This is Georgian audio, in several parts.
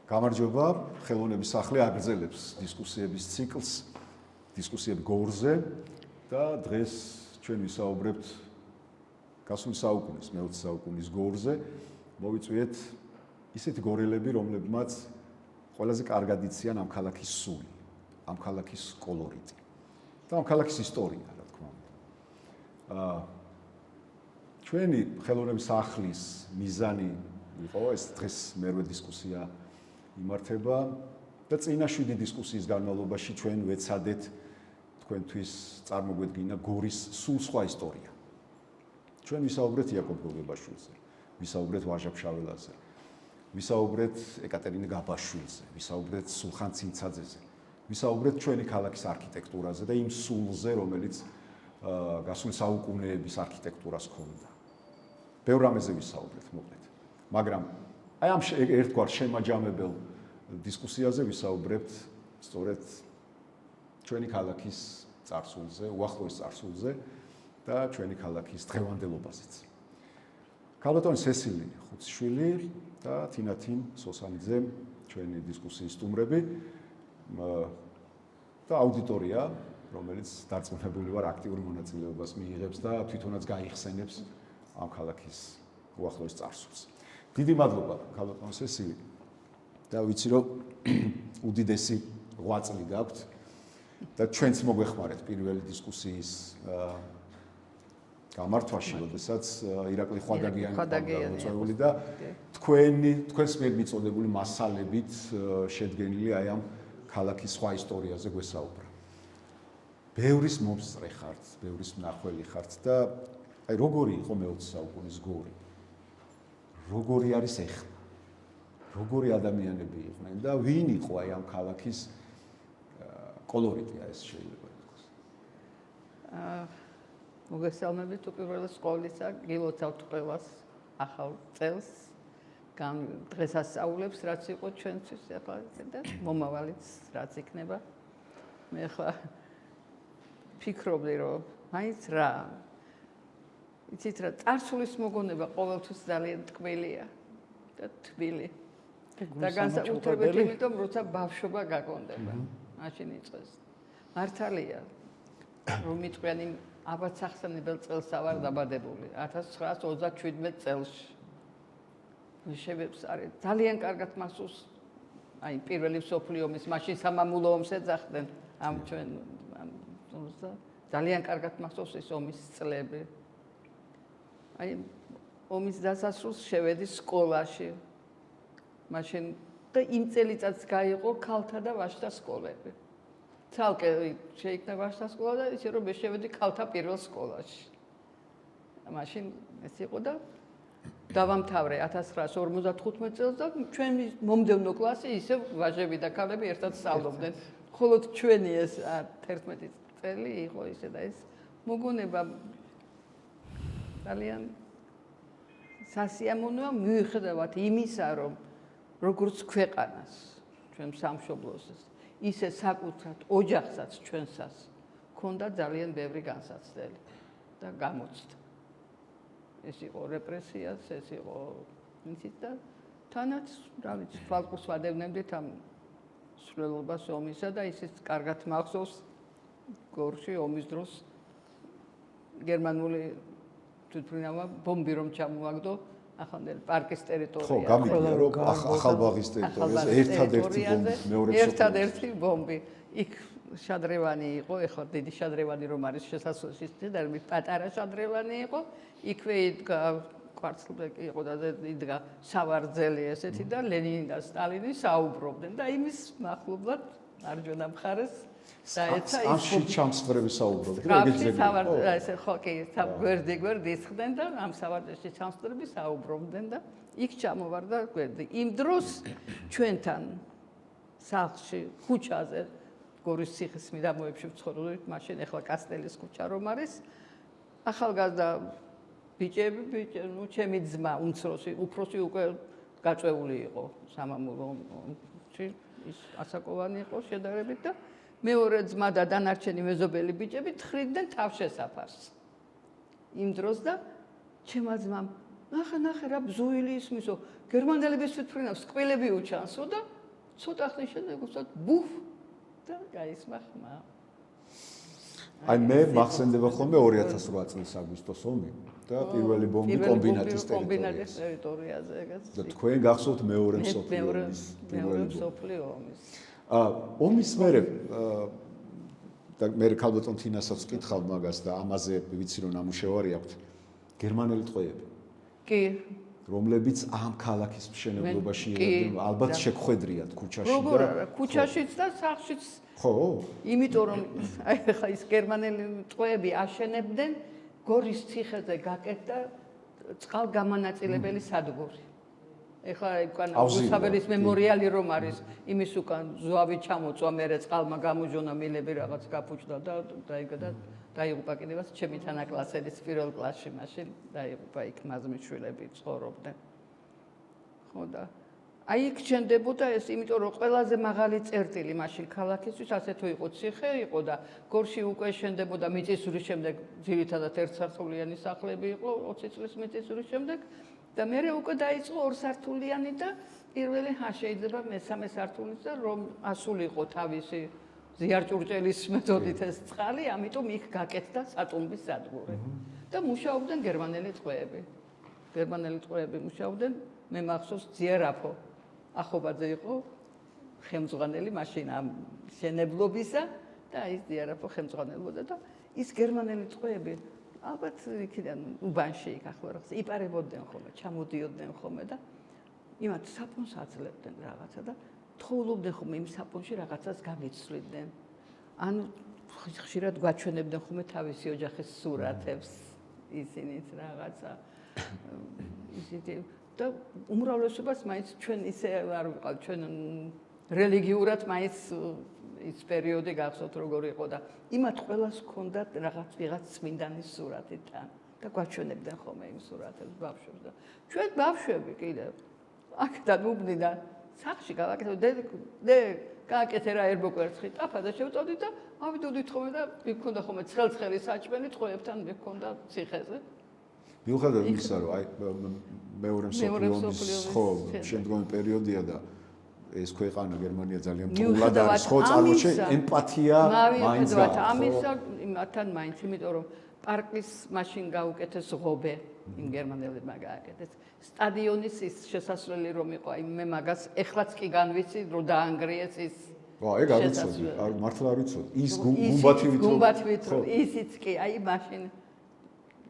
გამარჯობა, ხელოვნების სახლი აგრძელებს დისკუსიების ციკლს, დისკუსიები გორზე და დღეს ჩვენ ვისაუბრებთ გასული საუკუნის, მე-20 საუკუნის გორზე. მოვიწვიეთ ისეთი გორელები, რომლებმაც ყველაზე კარგად იციან ამ ქალაქის სული, ამ ქალაქის კოლორიტი და ამ ქალაქის ისტორია, რა თქმა უნდა. ჩვენი ხელოვნების სახლის მიზანი იყო ეს დღეს მერვე დისკუსია იმართება და წინა 7 დისკუსიის განმავლობაში ჩვენ ვეცადეთ თქვენთვის წარმოგვედგინა გორის სულ სხვა ისტორია. ჩვენ ვისაუბრეთ იაკობ გოგებაშვილზე, ვისაუბრეთ ვაჟა ფშაველაძე, ვისაუბრეთ ეკატერინე გაბაშვილზე, ვისაუბრეთ სულხან ცინცაძეზე, ვისაუბრეთ ჩვენი ქალაქის არქიტექტურაზე და იმ სულზე, რომელიც გასული საუკუნეების არქიტექტურას ჰქონდა. ბევრ რამეზე ვისაუბრეთ, მოკლედ. მაგრამ აი ამ ერთგვარ შემაჯამებელ დისკუსიაზე ვისაუბრებთ სწორედ ჩვენი ქალაქის წარსულზე, უახლოეს წარსულზე და ჩვენი ქალაქის დღევანდელობაზეც. ქალბატონი სესილი ხუციშვილი და თინათინ სოსანიძე ჩვენი დისკუსიის სტუმრები და აუდიტორია, რომელიც დარწმუნებული ვარ აქტიური მონაწილეობას მიიღებს და თვითონაც გაიხსენებს ამ ქალაქის უახლოეს წარსულს. დიდი მადლობა ქალბატონ სესილი და ვიცი რომ უდიდესი ღვაწლი გაქვთ და ჩვენც მოგვეხმარეთ პირველი დისკუსიის გამართვაში, როდესაც ირაკლი ხვადაგიანი მოწვეული და თქვენს მიერ მიწოდებული მასალებით შედგენილი აი ამ ქალაქის სხვა ისტორიაზე გვესაუბრა. ბევრის მომსწრე ხართ, ბევრის მნახველი ხართ და აი როგორი იყო მე-20 საუკუნის გორი? როგორი არის ეხლა? როგორი ადამიანები იყვნენ და ვინ იყო აი ამ ქალაქის კოლორიტი ეს შეიძლება იყოს? მოგესალმებით უპირველეს ყოვლისა, გილოცავთ ყველას ახალ წელს, დღესასწაულებს, რაც იყო ჩვენთვის ახლა და მომავალიც რაც იქნება. მე ახლა ფიქრობდი რომ მაინც რა იცით რა, წარსულის მოგონება ყოველთვის ძალიან ტკბილია და თბილი. და განსაკუთრებით იმიტომ, როცა ბავშვობა გაგონდება. მაშინ იწყეს. მართალია, რომ მიტყვიან იმ აბაცახსენებელ წელს ავარ დაბადებული, 1937 წელს. არის ძალიან კარგად მახსოვს, აი პირველი მსოფლიო ომის, მაშინ სამამულო ომს ეძახდნენ ამ ჩვენ ძალიან კარგად მახსოვს ეს ომის წლები. აი ომის დასასრულს შევედი სკოლაში. მაშინ და იმ წელიწადს გაიყო ქალთა და ვაჟთა სკოლები. ცალკე შეიქმნა ვაჟთა სკოლა და ისე რომ მე შევედი ქალთა პირველ სკოლაში. მაშინ ეს იყო და დავამთავრე 1955 წელს და ჩვენი მომდევნო კლასი ისე ვაჟები და ქალები ერთად სწავლობდნენ. მხოლოდ ჩვენი ეს 11 წელი იყო ისე და ეს მოგონება ძალიან სასიამოვნოა მიუხედავად იმისა, რომ როგორც ქვეყანას, ჩვენ სამშობლოს, ისე საკუთრად ოჯახსაც ჩვენსაც ქონდა ძალიან ბევრი განსაცდელი და გამოცდა. ეს იყო რეპრესიაც, ეს იყო იცით და თანაც, რა ვიცი, თვალყურს ვადევნებდით ამ სრულობას ომისა და ისიც კარგად მახსოვს გორში ომის დროს გერმანული თვითმფრინავმა ბომბი რომ ჩამოაგდო ახალდელ პარკის ტერიტორია. ხო, გამიგია რომ ახალბაღის ტერიტორიაზე ერთადერთი ბომბი, მეორე ერთადერთი ბომბი. იქ შადრევანი იყო, ეხლა დიდი შადრევანი რომ არის შესასვლელის დედალმით პატარა შადრევანი იყო, იქვე იდგა კვარცხლბეკი იყო და იდგა სავარძელი ესეთი და ლენინი და სტალინი საუბრობდნენ და იმის მახლობლად მარჯვენა მხარეს დაეცა ის ამში ჩამსხვრები საუბრობდნენ და ეგეც ზეგლი. ესე ხო კი, გვერდი ისხდნენ და ამ სავარძელში ჩამსხვრები საუბრობდნენ და იქ ჩამოვარ და გვერდი. იმ დროს ჩვენთან სახლში, ქუჩაზე, გორის ციხის მიდამოებში ვცხოვრობდით, მაშინ ახლა კასტელის ქუჩა რომ არის, ახალგაზრდა ბიჭები, ნუ ჩემი ძმა, უფროსი უკვე გაწეული იყო სამამულოში, ის ასაკოვანი იყო შედარებით და მეორე ძმა და დანარჩენი მეზობელი ბიჭები თხრიდნენ თავშესაფარს. იმ დროს და ჩემმა ძმამ, ნახე რა ბზუილი ისმისო, გერმანელების თვითმფრინავს კბილები უჩანსო და ცოტა ხნის შემდეგ უცოდ ბუფ და გაისმა ხმა. აი მე მახსენდება ხოლმე 2008 წლის აგვისტოს ომი და პირველი ბომბი კომბინატის ტერიტორიაზე ეგეც. და თქვენ გახსოვთ მეორე მსოფლიო ომის მეორე მსოფლიო ომის. ომის მერე და მე ქალბატონ თინასაც ვკითხავ მაგას და ამაზე ვიცი რომ ნამუშევარი აქვს გერმანელი ტყვეები. კი. რომლებიც ამ ქალაქის მშენებლობაში ალბათ შეგხვედრიათ ქუჩაში და როგორ ქუჩაშიც და სახლშიც ხო იმიტომ რომ აი ხა ის გერმანელი ტყვეები აშენებდნენ გორის ციხეზე გაკეთდა წყალგამანაწილებელი სადგური. ეხლა უკან რუსაბელის მემორიალი რომ არის იმის უკან ზვავი ჩამოწვა მერე წყალმა გამოჟონა მილები რაღაც გაფუჭდა და დაიღუპა კიდევაც ჩემი თანაკლასელის პირველ კლასში მაშინ დაიღუპა იქ მაზმის შვილები ცხოვრობდნენ. ხო და აი იქ ჩნდებოდა ეს იმიტომ რომ ყველაზე მაღალი წერტილი მაშინ ქალაქისთვის ასე თუ იყო ციხე იყო და გორში უკვე შენდებოდა მიწისძვრის შემდეგ ძირითადად ერთსართულიანი სახლები იყო 20 წლის მიწისძვრის შემდეგ და მერე უკვე დაიწყო ორსართულიანი და პირველი შეიძლება მესამე სართულიც და რომ ასულიყო თავისი ზიარჭურჭელის მეთოდით ეს წყალი, ამიტომ იქ გაკეთდა სატუმბის სადგური. და მუშაობდნენ გერმანელი ტყვეები. გერმანელი ტყვეები მუშაობდნენ, მე მახსოვს ძიერაფო ახობაძე იყო ხელმძღვანელი მაშინ ამ შენებლობისა და ის ძიერაფო ხელმძღვანელობდა და ის გერმანელი ტყვეები ალბათ იქიდან უბანში იქ ახლა რაღაც იპარებოდნენ ხოლმე, ჩამოდიოდნენ ხოლმე და იმათ საპონს აძლევდნენ რაღაცა და თხოვლობდნენ ხოლმე იმ საპონში რაღაცას გამიცვლიდნენ. ანუ ხშირად გვაჩვენებდნენ ხოლმე თავისი ოჯახის სურათებს, ისინიც რაღაცა ისეთი და უმრავლესობას მაინც ჩვენ ისე არ ვიყავ ჩვენ რელიგიურად მაინც ის პერიოდი გახსოვთ როგორ იყო და იმათ ყველას ჰქონდათ რაღაც ვიღაც წმინდანის სურათი თან და გვაჩვენებდნენ ხოლმე იმ სურათებს ბავშვებს და ჩვენ ბავშვები კიდევ აქედან უბნიდან სახში გავაკეთე გააკეთე რა ერბო კვერცხი ტაფა და შევწოვდი და ავიდოდით ხოლმე და მიქონდა ხოლმე ცხელ-ცხელი საჭმელი ტყვეებთან მიქონდა ციხეზე მიუხედავად იმისა რომ აი მეორე მსოფლიო ომის ხო შემდგომი პერიოდია და ეს ქვეყანა გერმანია ძალიან პრულად არის ხო წარმოჩე ემპათია მაინც ამისა მათთან მაინც იმიტომ რომ პარკის მაშინ გაუკეთეს ღობე იმ გერმანელებმა გააკეთეს სტადიონის ის შესასვლელი რომ იყო აი მე მაგას ეხლაც კი განვიცი რომ დაანგრიეს ის ეგ არ ვიცოდი მართლა არ ვიცოდი ის გუმბათვით ისიც კი აი მაშინ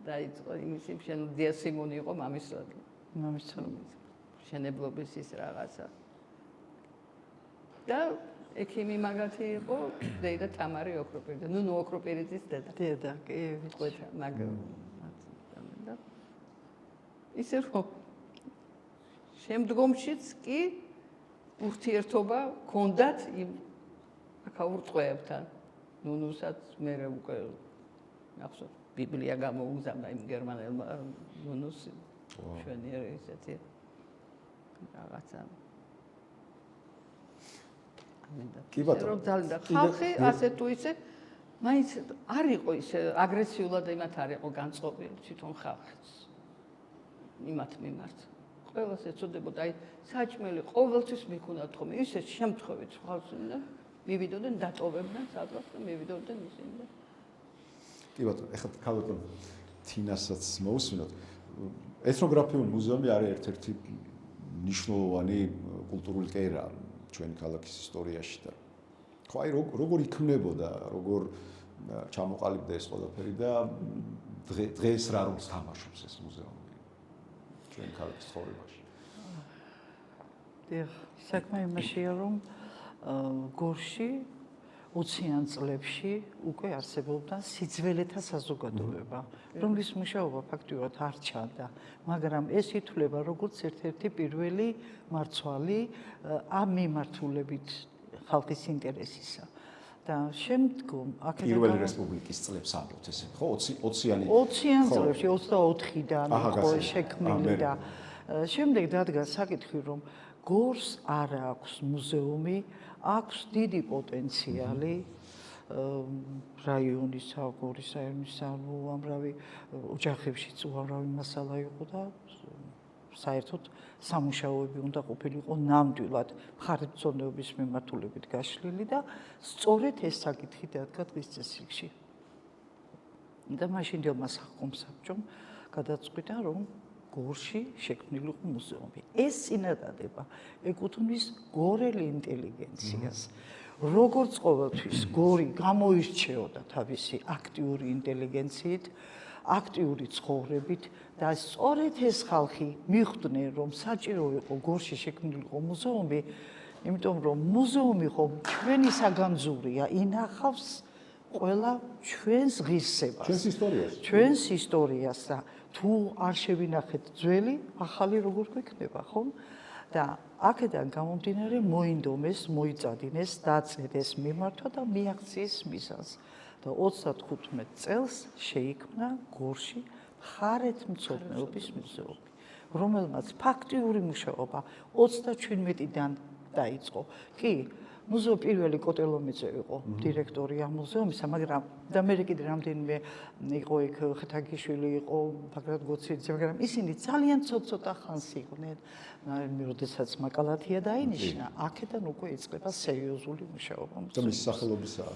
დაიწყო იმისი დია სიმონი იყო მამის შენებლობის ის რაღაცა და ექიმი მაგათი იყო დედა თამარი ოქროპირიძე ნუნუ ოქროპირიძის დედა კი ვიტყვით მაგ და ისე რომ შემდგომშიც კი ურთიერთობა ჰქონდათ იმ აქაურ ტყვეებთან ნუნუსაც მე უკვე ახსოვს ბიბლია გამოუგზავნა იმ გერმანელმა ნუნუს ჩვენიერი ისეთი რაღაცა კი ბატონო რომ ძალიან ხალხი ასე თუ ისე მაინც არ იყო ისე აგრესიულად იმათ არ იყო განწყობილი თვითონ ხალხიც იმათ მიმართ ყველას ეწოდებოდა აი საჭმელი ყოველთვის მიქონდათ ხოლმე ისე შემთხვევით ხალხს და მივიდოდნენ დატოვებდნენ სადღაც და მივიდოდნენ ისინი და კი ბატონო ეხლა ქალბატონ თინასაც მოусმინოთ ეთნოგრაფიული მუზეუმი არის ერთ-ერთი მნიშვნელოვანი კულტურული კერა ჩვენი ქალაქის ისტორიაში და ხო აი როგორ იქმნებოდა როგორ ჩამოყალიბდა ეს ყველაფერი და დღეს რა როლს თამაშობს ეს მუზეუმი ჩვენი ქალაქის ცხოვრებაში დიახ საქმე იმაშია რომ გორში 20-იან წლებში უკვე არსებობდა სიძველეთა საზოგადოება, რომლის მუშაობა ფაქტიურად არ ჩანდა, მაგრამ ეს ითვლება როგორც ერთ-ერთი პირველი მარცვალი ამ მიმართულებით ხალხის ინტერესისა. და შემდგომ აქედან პირველი რესპუბლიკის წლებს ამბობთ ესე, ხო 20-იანი 20-იან წლებში 24-დან იყო შექმნილი და შემდეგ დადგა საკითხი რომ გორს არ აქვს მუზეუმი აქვს დიდი პოტენციალი რაიონის გორის რაიონის უამრავი ოჯახებშიც უამრავი მასალა იყო და საერთოდ სამუშაოები უნდა ყოფილიყო ნამდვილად მხარეთმცოდნეობის მიმართულებით გაშლილი და სწორედ ეს საკითხი დადგა დღის წესრიგში. და მაშინდელმა სახკომსაბჭომ გადაწყვიტა, რომ გორში შექმნილიყო მუზეუმი. ეს წინადადება ეკუთვნის გორელი ინტელიგენციას. როგორც ყოველთვის გორი გამოირჩეოდა თავისი აქტიური ინტელიგენციით, აქტიური ცხოვრებით და სწორედ ეს ხალხი მიხვდნენ, რომ საჭირო იყო გორში შექმნილიყო მუზეუმი, იმიტომ რომ მუზეუმი ხო ჩვენი საგანძურია, ინახავს ყველა ჩვენს ღირსებას, ჩვენს ისტორიას და თუ არ შევინახეთ ძველი, ახალი როგორ გვექნება, ხომ? და აქედან გამომდინარე მოინდომეს, მოიწადინეს, დაწერეს მიმართვა და მიაღწიეს მიზანს. და 35 წელს შეიქმნა გორში მხარეთმცოდნეობის მუზეუმი, რომელმაც ფაქტიური მუშაობა 37-დან დაიწყო. კი, მუზეუმის პირველი კოტელომიძე იყო დირექტორი ამ მუზეუმისა, მაგრამ და მე კიდე რამდენიმე იყო იქ ხეთაგიშვილი იყო, ბაგრატ გოციძე, მაგრამ ისინი ძალიან ცოტა ხანს იყვნენ. როდესაც მაკალათია დაინიშნა, აქედან უკვე იწყება სერიოზული მუშაობა. და მის სახელობისაა.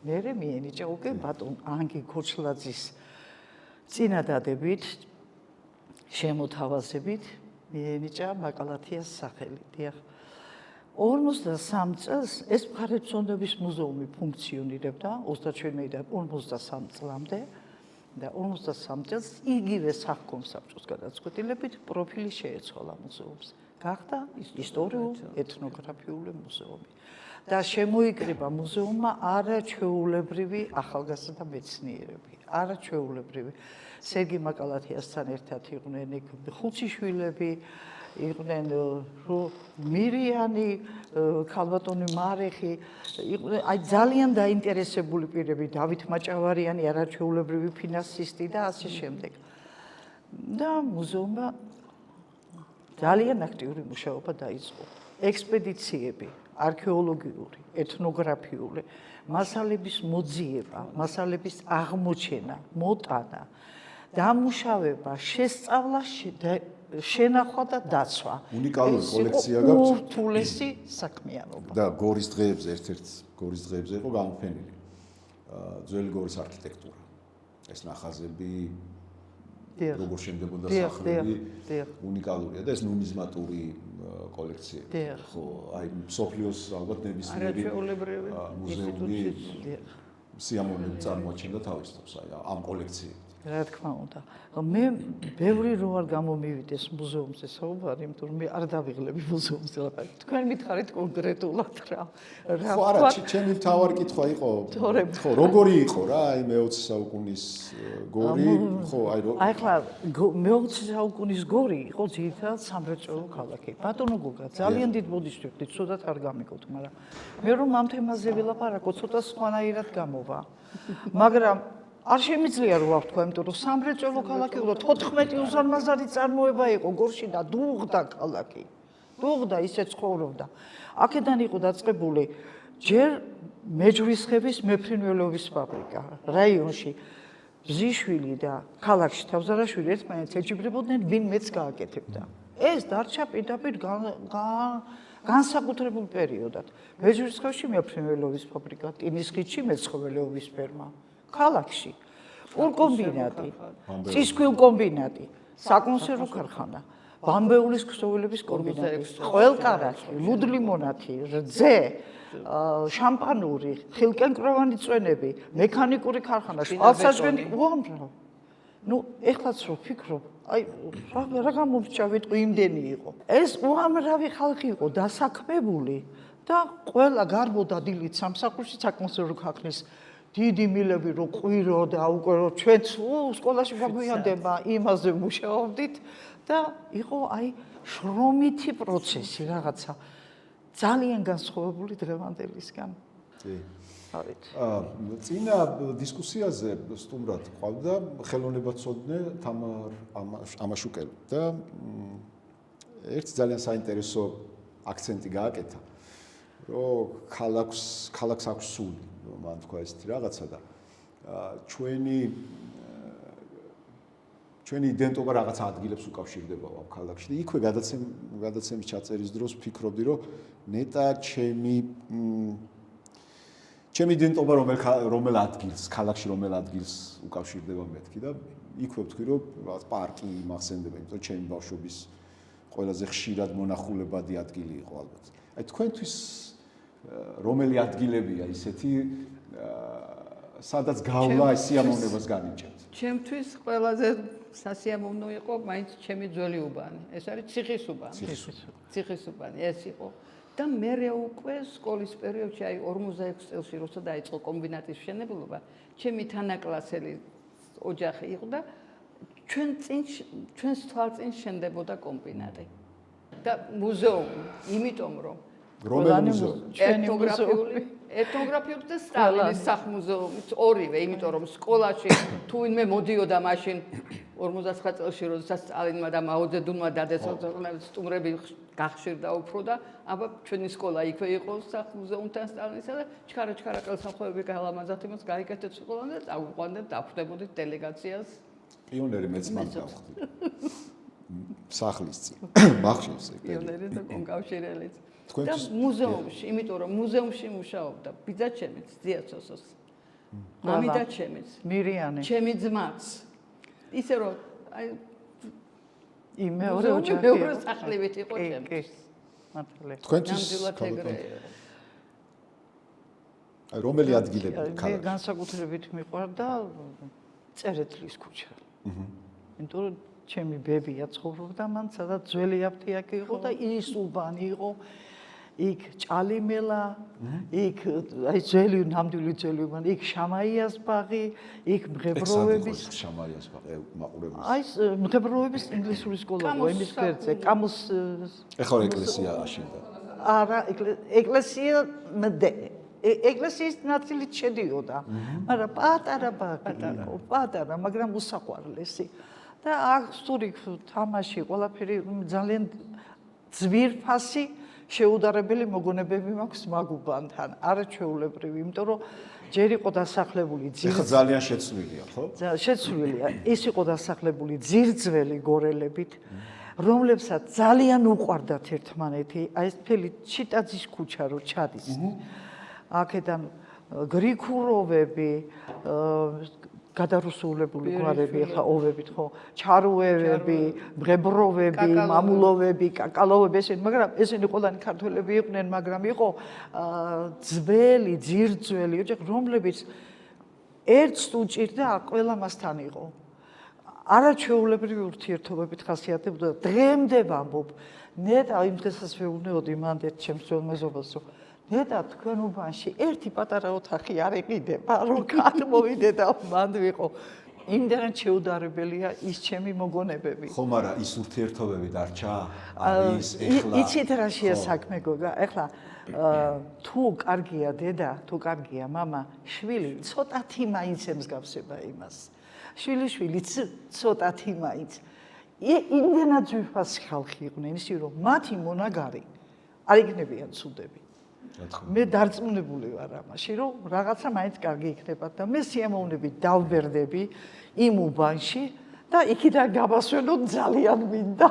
მე მიენიჭა უკვე ბატონ ანგი ქოჩლაძის წინადადებით, შემოთავაზებით მიენიჭა მაკალათიას სახელი. დიახ. 53 წელს ეს მხარეთმცოდნეობის მუზეუმი ფუნქციონირებდა 37-დან 53 წლამდე და 53 წელს იგივე სახკომსაბჭოს გადაწყვეტილებით პროფილი შეეცვალა მუზეუმს. გახდა ისტორიულ-ეთნოგრაფიული მუზეუმი. და შემოიკრიბა მუზეუმმა არაჩვეულებრივი ახალგაზრდა მეცნიერები, არაჩვეულებრივი. სერგი მაკალათიასთან ერთად იყვნენ ხუცი შვილები, იყვნენ მირიანი, ქალბატონი მარეხი, იყვნენ აი ძალიან დაინტერესებული პირები, დავით მაჭავარიანი, არაჩვეულებრივი ფინანსისტი და ასე შემდეგ. და მუზეუმმა ძალიან აქტიური მუშაობა დაიწყო. ექსპედიციები, არქეოლოგიური, ეთნოგრაფიული, მასალების მოძიება, მასალების აღმოჩენა, მოტანა, დამუშავება, შესწავლა, შენახვა და დაცვა. უნიკალური კოლექცია გაქვს. ურთულესი საქმიანობა. და გორის დღეებზე ერთ-ერთ გორის დღეებზე იყო გამოფენილი ძველი გორის არქიტექტურა. ეს ნახაზები როგორ შემდებოდა სახლები უნიკალურია და ეს ნუმიზმატური კოლექციები. ხო, აი მსოფლიოს ალბათ ნებისმიერი მუზეუმი სიამოვნებით წარმოაჩენდა თავის თავს აი ამ კოლექციებით. რა თქმა უნდა. მე ბევრი რო არ გამომივიდეს მუზეუმზე საუბარი, იმიტომ რომ მე არ დავიღლები მუზეუმზე ლაპარაკი. თქვენ მითხარით კონკრეტულად რა. ხო, არა, ჩემი თავარი კითხვა იყო. ხო, როგორი იყო რა, აი მე-20 საუკუნის გორი, ხო, აი რო. აი ხლა მე-20 საუკუნის გორი იყო ძირითადად სამრეწველო ქალაქი. ბატონო გოგა, ძალიან დიდ ბოდიშს ვიხდით, ცოტათ არ გამიგოთ, მაგრამ მე რომ ამ თემაზე ვილაპარაკო, ცოტა სხვანაირად გამოვა. მაგრამ არ შემიძლია რომ ვთქვა, იმიტომ რომ სამრეწველო ქალაქი იყო, 14 უზარმაზარი წარმოება იყო გორში და დუღდა ქალაქი. დუღდა, ისე ცხოვრობდა. აქედან იყო დაწყებული ჯერ მეჯვრისხევის მეფრინველობის ფაბრიკა რაიონში. ბზიშვილი და ქალაქში თავზარაშვილი ერთმანეთს ეჯიბრებოდნენ, ვინ მეც გააკეთებდა. ეს დარჩა პირდაპირ განსაკუთრებულ პერიოდად. მეჯვრისხევში მეფრინველობის ფაბრიკა, ტინისხიჩი მეცხოველეობის ფერმა. ქალაქში პურკომბინატი, წისქვილკომბინატი, საკონსერვო ქარხანა, ბამბეულის ქსოვილების კომბინატი, ყველკარახი, ლუდლიმონათი, რძე, შამპანური, ხილკენკროვანი წვენები, მექანიკური ქარხანა, შპალსაჟვენი, უამრავ. ნუ ეხლაც რო ვფიქრობ, აი რა გამომრჩა ვიტყვი იმდენი იყო. ეს უამრავი ხალხი იყო დასაქმებული და ყველა გარბოდა დილით სამსახურში საკონსერვო ქარხნის დიდი მილები რო ყვირო და უკვე რო ჩვენც სკოლაში გაგვიანდება იმაზე მუშაობდით და იყო აი შრომითი პროცესი რაღაცა ძალიან განსხვავებული დღევანდელისგან. კი. წინა დისკუსიაზე სტუმრად ყავდა ხელოვნებაცოდნე თამარ ამაშუკელი და ერთი ძალიან საინტერესო აქცენტი გააკეთა, რომ ქალაქს აქვს სული. მან თქვა ესეთი რაღაცა და ჩვენი ჩვენი იდენტობა რაღაც ადგილებს უკავშირდება ამ ქალაქში და იქვე გადაცემის ჩაწერის დროს ვფიქრობდი, რომ ნეტა ჩემი იდენტობა რომელ ადგილს, ქალაქში რომელ ადგილს უკავშირდება მეთქი და იქვე ვთქვი, რომ რაღაც პარკი მახსენდება, იმიტომ რომ ჩემი ბავშვობის ყველაზე ხშირად მონახულებადი ადგილი იყო ალბათ. აი თქვენთვის რომელი ადგილებია ისეთი სადაც გავლა ეს სიამოვნებას განიჭებთ? ჩემთვის ყველაზე სასიამოვნო იყო მაინც ჩემი ძველი უბანი. ეს არის ციხისუბანი ეს იყო. და მე უკვე სკოლის პერიოდში, აი 46 წელს როცა დაიწყო კომბინატის მშენებლობა, ჩემი თანაკლასელი ოჯახი იყო და ჩვენს თვალწინ შენდებოდა კომბინატი. და მუზეუმი, იმიტომ რომ რომელი მუზეუმი? ეთნოგრაფიული და სტალინის სახლ-მუზეუმი, ორივე, იმიტომ რომ სკოლაში თუ ვინმე მოდიოდა მაშინ 59 წელს როდესაც სტალინმა და მაოძედუნმა დადესოწონა სტუმრები გახშირდა უფრო და აბა ჩვენი სკოლა იქვე იყო სახლ-მუზეუმთან სტალინისა და ჩქარა ყელსამხოები გალამაზად იმას გაიკეთეთ სკოლამ და წავიყვანდეთ დახვდებოდით დელეგაციას. პიონერი მეც მაგ გავხდი. სახლის წინ. მახშენს ეგ. პიონერი და კონკავშირელიც. და თქვენთვის მუზეუმში, იმიტომ რომ მუზეუმში მუშაობდა ბიძა ჩემიც, ძიაცოსოს. მამიდა ჩემიც, მირიანი. ჩემი ძმაც. ისე რომ აი მეორე ოჯახი. მეორე სახლივით იყო ჩემთვის. მართალია. თქვენთვის ნამდვილად ეგრე. აი რომელი ადგილები მე ქალაქში? განსაკუთრებით მიყვარდა წერეთლის ქუჩა. იმიტომ რომ ჩემი ბებია ცხოვრობდა მან, სადაც ძველი აფთიაქი იყო და ის უბანი იყო. იქ ჭალიმელა, იქ აი ძველი ნამდვილი ძველი უბანი, იქ შამაიას ბაღი, იქ მღებროების შამაიას ბაღი მაყურებელს. აი მღებროების ინგლისური სკოლა იყო იმის გვერდზე, კამუს ეხლა ეკლესია აშენდა. არა, ეკლესია მდე. ეკლესიის ნაწილით შედიოდა, მაგრამ პატარა ბაღი იყო, პატარა, მაგრამ უსაყვარლესი. და აღსტური თამაში, ყველაფერი ძალიან ძვირფასი შეუდარებელი მოგონებები მაქვს მაგუბანთან, არაჩვეულებრივი, იმიტომ რომ ჯერ იყო დასახლებული ეხლა ძალიან შეცვლილია, ხო? შეცვლილია. ეს იყო დასახლებული ძირძველი გორელებით, რომლებსაც ძალიან უყვარდათ ერთმანეთი, აი ეს მთელი ჩიტაძის ქუჩა რო ჩადის. აქედან გრიქუროვები, გადარუსულებული გვარები, ახლა ოვებით ხო, ჩარუევები, მღებროვები, მამულოვები, კაკალოვები, მაგრამ ესენი ყველანი ქართველები იყვნენ, მაგრამ იყო ძველი, ძირძველი ოჯახი, რომლებიც ერთს უჭირდა ყველა მასთან იყო. არაჩვეულებრივი ურთიერთობებით ხასიათდებოდა და დღემდე ვამბობ, ნეტა იმ დღესაც ვეუბნებოდი მანდ ჩემს ძველმეზობელს, რომ ნეტა თქვენ უბანში ერთი პატარა ოთახი არ იყიდება, რომ კაც მოვიდე და მანდ ვიყო. იმდენად შეუდარებელია ის ჩემი მოგონებები. ხო, მაგრამ ის ურთიერთობები დარჩა? არის ეხლა. იცით რა შეასაქმე გოგა? ეხლა თუ კარგია დედა, თუ კარგია მამა, შვილი ცოტათი მაინც ემსგავსება იმას. შვილი ცოტათი მაინც. იმდენად ძვირფასი ხალხი იყვნენ, ისე რომ მათი მონაგარი არ იქნებიან ცუდები. მე დარწმუნებული ვარ ამაში, რომ რაღაცა მაინც კარგი იქნება და მე სიამოვნებით დავბერდები იმ უბანში და იქიდან გავასვენოთ ძალიან მინდა.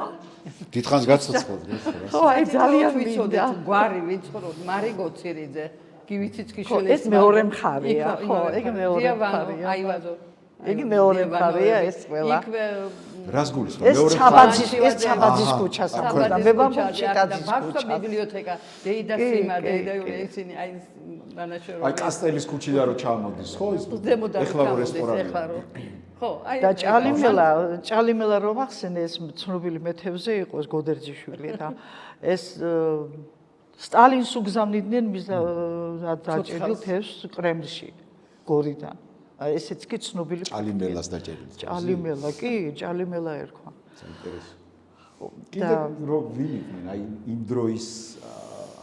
დიდხანს გაცოცხლდეთ, ხო, აი ძალიან მინდა. გვარი ვიცხოვრობ, მარიგო ცირიძე, გივიცით ქიშვილის. ეს მეორე მხარეა, ხო, ეგ მეორე მხარეა. აივაზო. ეგ მეორე მხარეა ეს ყველა. რას გულისხმობ? მეორე მხარე. ეს ჩაბაძის ქუჩა საქმეა. მე ვამბობ ჩიტაძის ბაქო ქუჩა. ბიბლიოთეკა, დეიდა სიმა, დეიდა ისინი აი დანაშრომები. აი კასტელის ქუჩიდან რო ჩამოდის, ხო ის? ეხლა რო რესტორანი. ეხლა რო. ხო, აი და ჭალიმელა რომ ახსენე ეს ცნობილი მეთევზე იყო ეს გოდერძიშვილი და ეს სტალინს უგზავნიდნენ მის დაჭერილ თევზს კრემლში გორიდან. ესეც კი ცნობილი ჭალიმელას დაჭერილი. ჭალიმელა კი, ჭალიმელა ერქვა. საინტერესო. კიდე რო ვინიყვნენ აი იმ დროის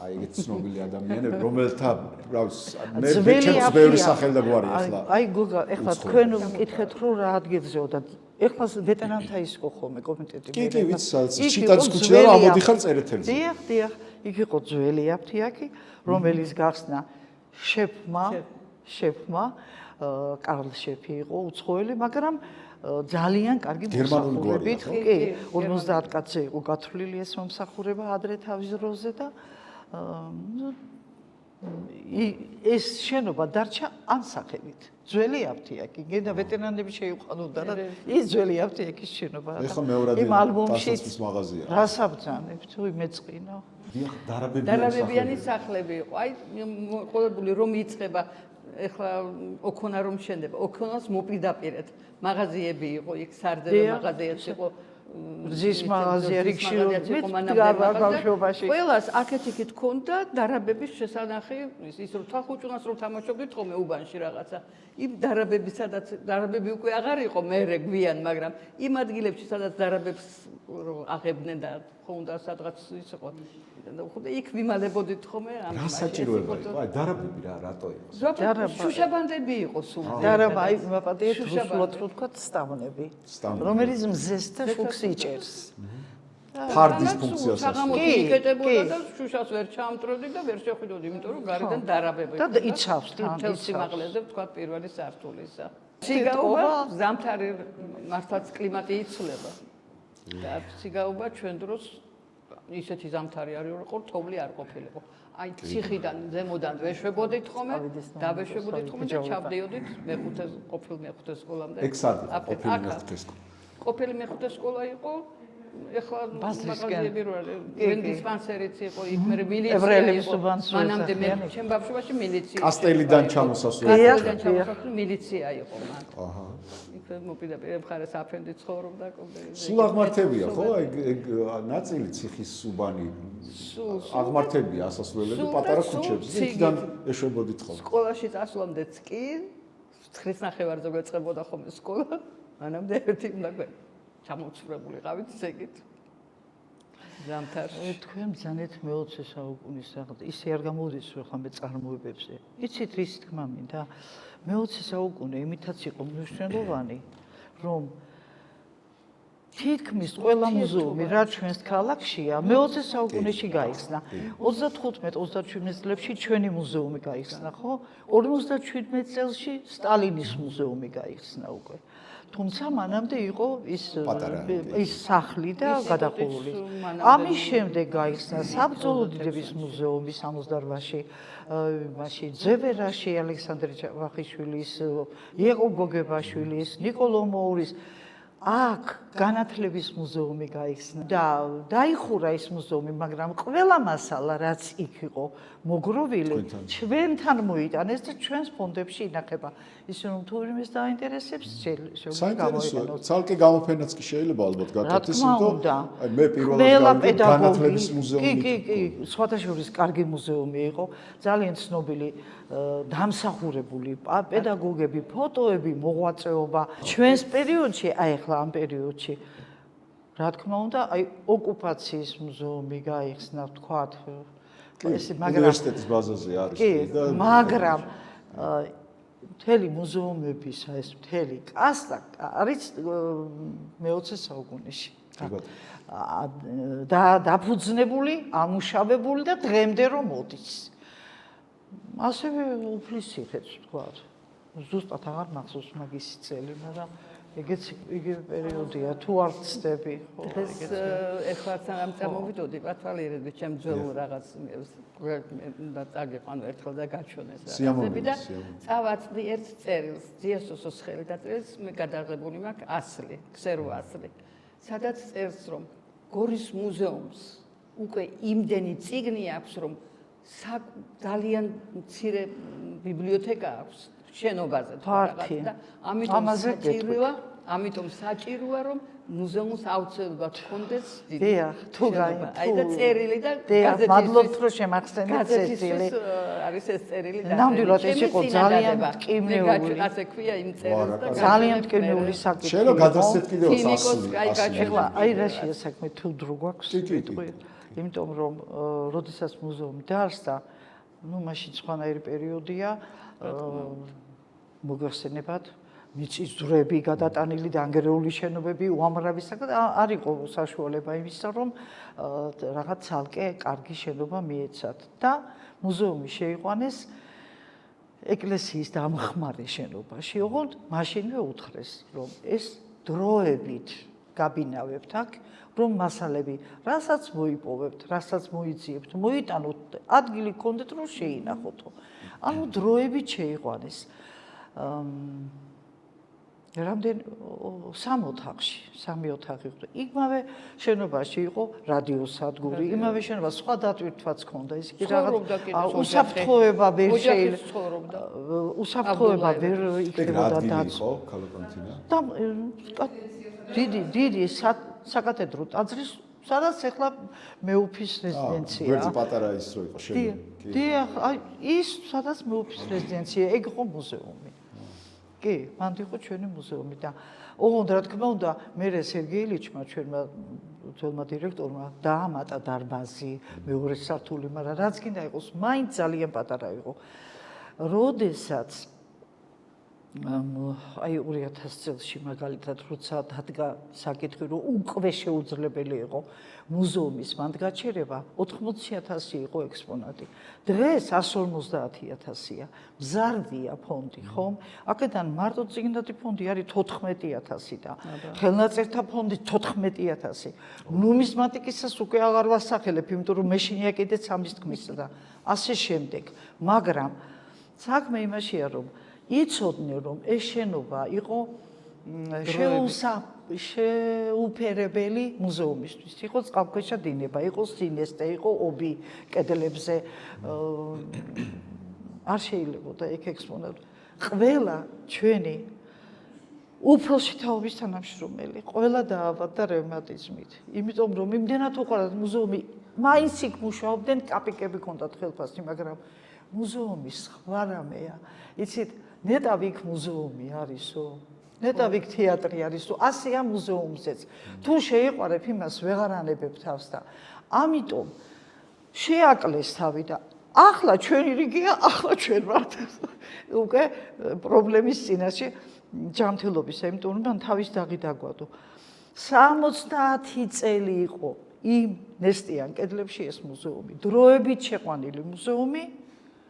აი ეგეთ ცნობილი ადამიანები, რომელთა მე ჩემს ბევრი სახელი და გვარი ახლა. აი გოგა, ახლა თქვენ მკითხეთ რომ რა ადგილზეო და ახლა ვეტერანთა ის იყო ხოლმე კომიტეტი. კი, ვიცი, ჩიტაძის ქუჩიდან ამოდიხარ წერეთელზე. დიახ, იქ იყო ძველი აფთიაქი, რომელიც გახსნა შეფმა კარლ შეფი იყო უცხოელი, მაგრამ ძალიან კარგი გერმანული მოსახურებით, გვარია, კი, 50 კაცი იყო გათვლილი ეს მომსახურება ადრე თავის დროზე და ეს შენობა დარჩა ამ სახელით. ძველი აფთიაქი, გედა ვეტერანები შეიყვანოდა რა ის ძველი აფთიაქის შენობა. ეხლა მეორად იმ ალბომში ტანსაცმლის მაღაზია. რას აბძანებ თუ იმეწყინა? დიახ, დარაბებიანი სახლები იყო. აი ყოველდღიური რომ იწყება ეხლა ოქონა რომ შენდება, ოქონას მოპირდაპირეთ მაღაზიები იყო, იქ სარდები მაღაზიაც იყო. რძის მაღაზია, რიქშიოც ბავშვობაში. ყველას აქეთ-იქით ქონდა დარაბების შესანახი, ის რომ თახუჭუნას რომ თამაშობდით ხოლმე უბანში რაღაცა. იმ დარაბები სადაც დარაბები უკვე აღარ იყო მერე გვიან, მაგრამ იმ ადგილებში სადაც დარაბებს აღებდნენ და ხონდა სადღაც ის იყო. ხოდა იქ ვიმალებოდით ხოლმე ამ რა საჭიროება იყო? აი დარაბები რა, რატო იყო? შუშაბანდები იყო სულ. დარაბა, აი მაპატიეთ რუსულად რო თქვა სტამნები, რომელიც მზეს და შუქს იჭერს. ფარდის ფუნქციას საღამოთი იკეტებოდა და შუშას ვერ ჩამტროდი და ვერ შეხვიდოდი, იმიტომ რომ გარედან დარაბები. და იცავს თან თელს სიმაღლეზე ვთქვა პირველი სართულისა. სიგაობა ზამთარი მართლაც კლიმატი იცვლება. და სიგაობა ჩვენ დროს ისეთი ზამთარი არის რომ თოვლი არ ყოფილიყო. აი ციხიდან ზემოდან ვეშვებოდით ხოლმე, დავეშვებოდით ხოლმე და ჩავდიოდით მეხუთე სკოლამდე. ეგ სად ყოფილი მეხუთე სკოლა? ყოფილი მეხუთე სკოლა იყო. ეხლა მაღაზიები რო არის, დისპანსერიც იყო, იქ მე მილიცია იყო. მანამდე მე ჩემ ბავშვობაში მილიცია. კასტელიდან ჩამოსასვლელი. მილიცია იყო მან. აჰა. იქ მოპირდაპირე მხარეს აფენდი ცხოვრობდა კომპლექსში. სულ აღმართებია ხო? ეგ ნაწილი ციხის სუბანი. აღმართებია ასასვლელები პატარა ქუჩებში. იქიდან ეშვებოდით ხოლმე. სკოლაში წასვლამდეც კი 9:30-ზე გვეწყებოდა ხოლმე სკოლა. მანამდე ერთი უნდა ჩამოцვრებული ყავით ზეგით. ზამთარში. თქვენ ბრძანეთ მე-20 საუკუნის რაღაც ისე არ გამოდის რომ ხომ წარმოებებზე. იცით რის თქმა მინდა? მე-20 საუკუნე იმითაც იყო მნიშვნელოვანი, რომ თითქმის ყველა მუზეუმი რა ჩვენს ქალაქშია მე-20 საუკუნეში გაიხსნა. 35-37 წლებში ჩვენი მუზეუმი გაიხსნა, ხო? 57 წელში სტალინის მუზეუმი გაიხსნა უკვე. თუმცა მანამდე იყო ის სახლი და გადახურული. ამის შემდეგ გაიხსნა საბრძოლო დიდების მუზეუმი 68-ში, მაშინ ძევერაში ალექსანდრე ჯავახიშვილის, იაკობ გოგებაშვილის, ნიკოლო მოურის აქ განათლების მუზეუმი გაიხსნა და დაიხურა ის მუზეუმი, მაგრამ ყველა მასალა რაც იქ იყო მოგროვილი ჩვენთან მოიტანეს და ჩვენს ფონდებში ინახება. ისე რომ თუ ვინმეს დაინტერესებს შეიძლება გამოიყენოს. ცალკე გამოფენაც კი შეიძლება ალბათ გაკეთდეს, იმიტომ აი მე პირველად განათლების მუზეუმი. კი, სხვათა შორის კარგი მუზეუმი იყო, ძალიან ცნობილი დამსახურებული პედაგოგები, ფოტოები, მოღვაწეობა. ჩვენს პერიოდში, აი ახლა ამ პერიოდში რა თქმა უნდა, აი ოკუპაციის მუზეუმი გაიხსნა, ვთქვათ, მაგრამ უნივერსიტეტის ბაზაზე არის და მაგრამ მთელი მუზეუმების ეს მთელი კასტა არის მე-20 საუკუნეში. და დაფუძნებული, ამუშავებული და დღემდე რომ მოდის. ასევე უფლისციხეც ვთქვათ. ზუსტად აღარ მახსოვს მაგისი წელი, მაგრამ იგივე პერიოდია თუ არ ვცდები, ხო? ეს ეხლა სამ წამოვიდოდი პათვალიერები ჩემ ძველ რაღაც და წაგიყვანო ერთხელ და გაჩვენეს რაღაცები და წავაწდი ერთ წერილს, ძიესოსოს ხელი დაწერეს, მე გადაღებული მაქვს ასლი, ქსერო ასლი. სადაც წერს რომ გორის მუზეუმს უკვე იმდენი წიგნი აქვს, რომ ძალიან მცირე ბიბლიოთეკა აქვს შენობაზე და ამიტომ საჭიროა რომ მუზეუმს აუცილებლად ჰქონდეს დიდი შენობა. აი და წერილი და გაზეთის მადლობთ რომ შემახსენეთ წელი. არის ეს წერილი და ნამდვილად ეს იყო ძალიან მტკივნეული. ასე ქვია იმ წერილს და ძალიან მტკივნეული საკითხი. შეიძლება გადასცეთ კიდევ ასლი. ეხლა აი რაშია საქმე თუ დრო გვაქვს სიტყვი. იმიტომ რომ როდესაც მუზეუმი დაარსდა, ну მაშინ სხვანაირი პერიოდია მოგეხსენებათ მიწის ძვრები გადატანილი და ანგარეული შენობები უამრავი საკითხი არ იყო საშუალება იმისა რომ რაღაც ცალკე კარგი შენობა მიეცათ და მუზეუმი შეიყვანეს ეკლესიის დამხმარე შენობაში. ოღონდ მაშინვე უთხრეს რომ ეს დროებით გაბინავებთ აქ, რომ მასალები, რასაც მოიპოვებთ, რასაც მოიძიებთ, მოიტანოთ, ადგილი გქონდეთ, რომ შეინახოთო. ანუ დროებით შეიყვანეს. რამდენ 3 ოთახში, 3 ოთახი იყო. იმავე შენობაში იყო რადიოსადგური, იმავე შენობაში სხვა დატვირთვაც ჰქონდა, ის კი რაღაც უსაფრთხოება ვერ შეიძლება. უსაფრთხოება ვერ იქნებოდა დაცვა. და დიდი საკათედრო ტაძრის, სადაც ახლა მეუფის რეზიდენციაა. ვერცი პატარა ის რო იყო შენობა. დიახ, აი ის სადაც მეუფის რეზიდენცია, ეგ იყო მუზეუმი. კი, მანდ იყო ჩვენი მუზეუმი და ოღონდ რა თქმა უნდა, მე სერგეი ილიჩმა ჩვენმა ძველმა დირექტორმა დაამატა დარბაზი, მეორე სართული, მაგრამ რაც გინდა იყოს, მაინც ძალიან პატარა იყო. როდესაც აი 2000 წელს მაგალითად როცა დადგა საკითხი, რომ უკვე შეუძლებელი იყო მუზეუმის მანდ-გაჩერება, 80,000 იყო ექსპონატი. დღეს 150,000-ია. მზარდია ფონდი, ხომ? აქედან მარტო წიგნადი ფონდი არის 14,000 და ხელნაწერთა ფონდი 14,000. ნუმიზმატიკისას უკვე აღარ ვასახელებ, იმიტომ რომ მეშინია კიდეც ამის თქმისა და ასე შემდეგ. მაგრამ საქმე იმაშია, რომ იცოდნენ, რომ ეს შენობა იყო შეუფერებელი მუზეუმისთვის. იყო წყალქვეშა დინება, იყო სინესტე, იყო ობი კედლებზე. არ შეიძლებოდა ეგ ექსპონატი. ყველა ჩვენი უფროსი თაობის თანამშრომელი, ყველა დაავადდა რევმატიზმით. იმიტომ რომ იმდენად უყვარდათ მუზეუმი, მაინც იქ მუშაობდნენ, კაპიკები ჰქონდათ ხელფასი, მაგრამ მუზეუმის სხვა რამეა. იცით, ნეტავი იქ მუზეუმი არისო, ნეტავი იქ თეატრი არისო, ასეა მუზეუმზეც. თუ შეიყვარებ იმას, ვეღარ ანებებ თავს და ამიტომ შეაკლეს თავი და ახლა ჩვენი რიგია, ახლა ჩვენ ვართ უკვე პრობლემის წინაშე ჯანმრთელობისა, იმიტომ რომ თავის დაღი დაგვადო. 70 წელი იყო იმ ნესტიან კედლებში ეს მუზეუმი, დროებით შეყვანილი მუზეუმი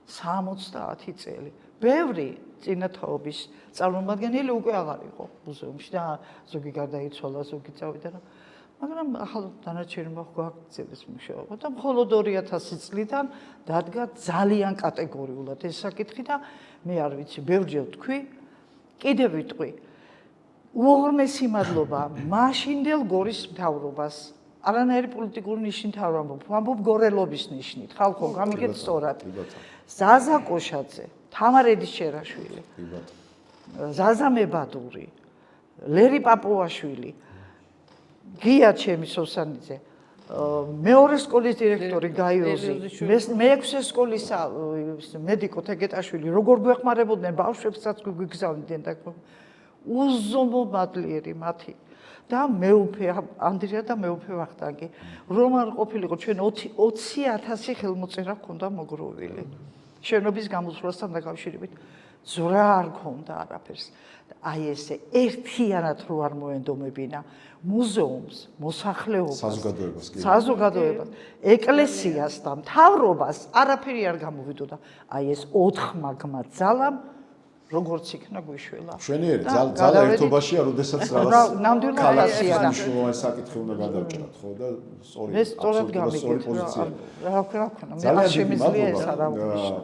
70 წელი. ბევრი წინათაობის წარმომადგენელი უკვე აღარ იყო მუზეუმში და ზოგი გარდაიცვალა, ზოგი წავიდა რა. მაგრამ ახალ დანარჩენი გვაგრძელეს მუშაობა და მხოლოდ 2000 წლიდან დადგა ძალიან კატეგორიულად ეს საკითხი და მე არ ვიცი, ბევრჯერ ვთქვი, კიდევ ვიტყვი. უღრმესი მადლობა მაშინდელ გორის მთავრობას, არანაირი პოლიტიკური ნიშნით არ ვამბობ, ვამბობ გორელობის ნიშნით, ხალხო, გამიგეთ სწორად. ზაზა კოშაძე, თამარ ედიშერაშვილი, ზაზა მებადური, ლერი პაპუაშვილი, გია ჩემი სოსანიძე, მეორე სკოლის დირექტორი გაიოზი, მეექვსე სკოლის მედიკო თეგეტაშვილი, როგორ გვეხმარებოდნენ ბავშვებსაც გვიგზავნიდნენ და უზომო მადლიერი მათი და მეუფე ანდრია და მეუფე ვახტანგი, რომ არ ყოფილიყო ჩვენ 20,000 ხელმოწერა ჰქონდა მოგროვილი. შენობის გამოსვლასთან დაკავშირებით ზრა არ ქონდა არაფერს. აი ესე ერთიანად რო არ მოენდომებინა მუზეუმს, მოსახლეობას, საზოგადოებას, ეკლესიას და მთავრობას არაფერი არ გამოვიდოდა. აი ეს 4 მაგმა ძალამ როგორც იქნა გვიშველა. მშვენიერი ძალა ერთობაშია, როდესაც რაღაც ნამდვილადია და მნიშვნელოვანი საკითხი უნდა გადავჭრათ, ხო და სწორი პოზიცია. რა ვქნა, მე არ შემიძლია ეს არა ვნიშნო.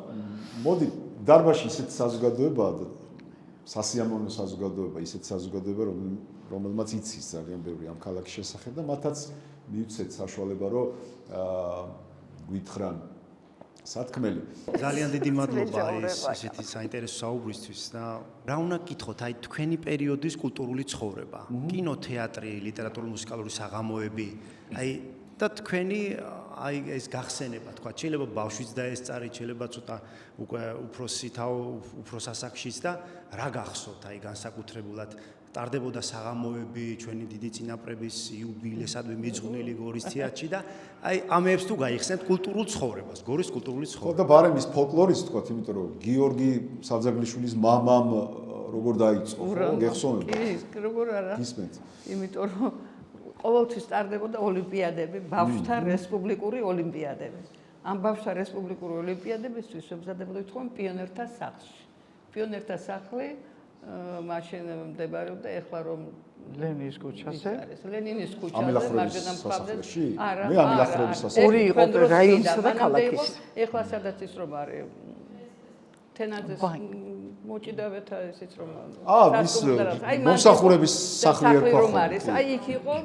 მოდი, დარბაზში ისეთ საზოგადოებაა და სასიამოვნო საზოგადოება, ისეთ საზოგადოება, რომელმაც იცის ძალიან ბევრი ამ ქალაქის შესახებ და მათაც მივცეთ საშუალება, რომ გვითხრან სათქმელი. ძალიან დიდი მადლობა ეს ესეთი საინტერესო საუბრისთვის და რა უნდა გითხოთ, აი თქვენი პერიოდის კულტურული ცხოვრება, კინო, თეატრი, ლიტერატურულ-მუსიკალური საღამოები, აი და თქვენი აი ეს გახსენება, თქვა, შეიძლება ბავშვიც დაესწარით, შეიძლება ცოტა უკვე უფრო სასახშიც და რა გახსოვთ, აი განსაკუთრებულად ტარდებოდა საღამოები, ჩვენი დიდი წინაპრების იუბილესადმი მიძღვნილი გორის თეატრში და აი ამებს თუ გაიხსენებთ კულტურულ ცხოვრებას, გორის კულტურული ცხოვრება. ხო და ბარემის ფოლკლორის თქვა, იმიტომ რომ გიორგი საძაგლიშვილის მამამ როგორ დაიწყო, ხო, გეხსოვნება? კი, როგორ არა. გისმენთ. იმიტომ რომ ყოველთვის ტარდებოდა ოლიმპიადები, ბავშვთა რესპუბლიკური ოლიმპიადები. ამ ბავშვთა რესპუბლიკური ოლიმპიადებისთვის ვემზადებოდით თქვენ პიონერთა სახლში. პიონერთა სახლი მაშინ მდებარეობდა ეხლა რომ ლენინის ქუჩაზე. ლენინის ქუჩაზე ამილახრების მარჯვენა მხარეს. სასახლეში? არა, მე ამილახრების არა, ორი იყო რაიონისა და ქალაქის. ეხლა სადაც ის რომ არის თენაძეს მოჭიდავეთა ისიც რომ მის მომსახურების სახლი ერქვა ხო? არის. აი იქ იყო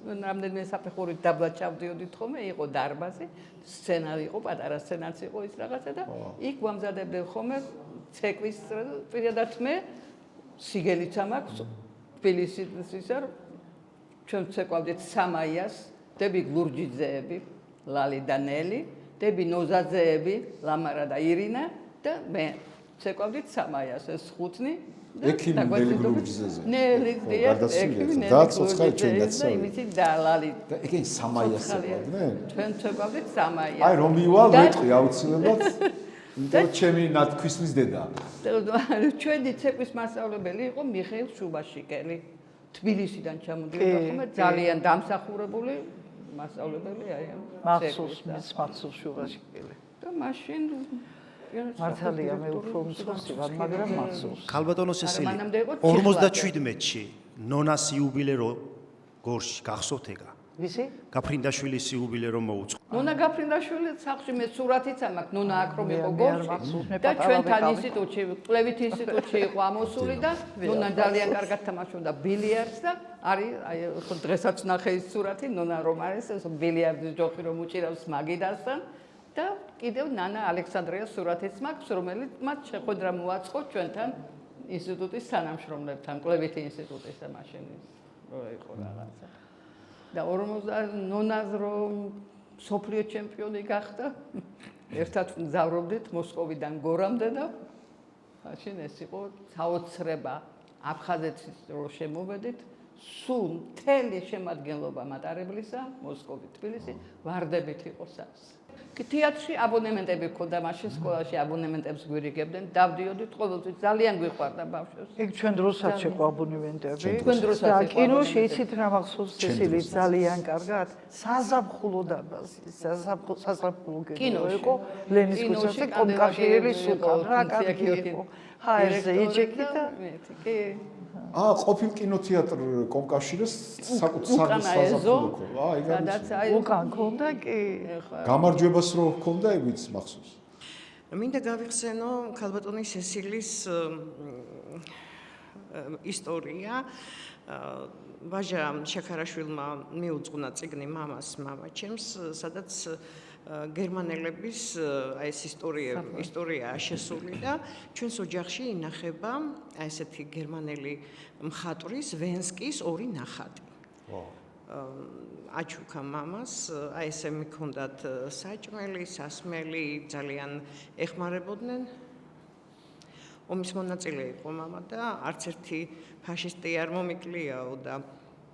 რამდენიმე საფეხურით დაბლა ჩავდიოდით ხოლმე, იყო დარბაზი, სცენა იყო, პატარა სცენაც იყო ის რაღაცა და იქ გვამზადებდნენ ხოლმე ცეკვის პირადად მე სიგელიც ამაქვს თბილისის ისარ ჩვენ ცეკვავდით სამაიას, დები ლურჯიძეები, ლალი და ნელი, დები ნოზაძეები, ლამარა და ირინა და მე ცეკვავდით სამაიას ეს ხუთნი ექიმი ნელი ლურჯიძეზე. ნელი და ცოცხალი ჩვენ დაცავი. იმითი და ლალი. და ეგენ სამაიას ცეკვავდნენ? ჩვენ ცეკვავდით სამაიას. აი რომ მივალ მეტყვი აუცილებლად და ჩემი ნათქვისმის დედა. ჩვენი ცეკვის მასწავლებელი იყო მიხეილ შუბაშიკელი. თბილისიდან ჩამოდიოდა ხოლმე ძალიან დამსახურებული მასწავლებელი აი ამ მახსოვს შუბაშიკელი. და მაშინ მართალია მე უფრო მსხვერპლი ვარ, მაგრამ მახსოვს. ქალბატონო სესილი 57-ში ნონას იუბილერო გორში გახსოვთ ეგა? ვისი? გაფრინდაშვილის იუბილერო მოუწყო. ნონა გაფრინდაშვილი სახში მე სურათიც ამაქვს, ნონა აქ რომ იყო გორში და ჩვენთან ინსტიტუტში, კვლევით ინსტიტუტში იყო ამოსული და ნონა ძალიან კარგად თამაშობდა ბილიარდს და არის აი ხო დღესაც ნახე ის სურათი, ნონა რომ არის ეს ბილიარდის ჯოხი რომ უჭირავს მაგიდასთან და კიდევ ნანა ალექსანდრიას სურათიც მაქვს, რომელიც მათ შეხვედრა მოაწყო ჩვენთან ინსტიტუტის თანამშრომლებთან, კვლევითი ინსტიტუტის და მაშინ რო იყო რაღაცა. და 50 ნონას რომ სოფლიო ჩემპიონი გახდა, ერთად მგზავრობდით მოსკოვიდან გორამდე და მაშინ ეს იყო საოცრება აფხაზეთის რო შემოვედით, სულ მთელი შემადგენლობა მატარებლისა, მოსკოვი, თბილისი, ვარდებით იყო სას. თეატრში აბონემენტები ჰქონდა, მაშინ სკოლაში აბონემენტებს გვირიგებდნენ, დავდიოდით ყოველთვის, ძალიან გვიყვარდა ბავშვებს. ეგ ჩვენ დროსაც შეყვა აბონემენტები. ჩვენ დროსაც და კინოში იცით რა მახსოვს სესილი ძალიან კარგად, საზაფხულო დარბაზი, საზაფხულო კინო იყო ლენის ქუჩაზე კომკავშირის უკან რა კარგი იყო. ჰაერზე იჯექი და კი ყოფილ კინოთეატრ კომკავშირეს საკუთარ საზაფხულო ხო? ეგ უკან ქონდა კი. გამარჯვებას რო ჰქონდა ეგ ვიცი მახსოვს. მინდა გავიხსენო ქალბატონის სესილის ისტორია. ვაჟა შაქარაშვილმა მიუძღვნა წიგნი მამას მამაჩემს, სადაც გერმანელების აი ეს ისტორია შესული და ჩვენს ოჯახში ინახება აი ესეთი გერმანელი მხატვრის ვენსკის ორი ნახატი. აჩუქა მამას, აი ესე მიქონდათ საჭმელი, სასმელი, ძალიან ეხმარებოდნენ. ომის მონაწილე იყო მამა და არც ერთი ფაშისტი არ მომიკლიაო და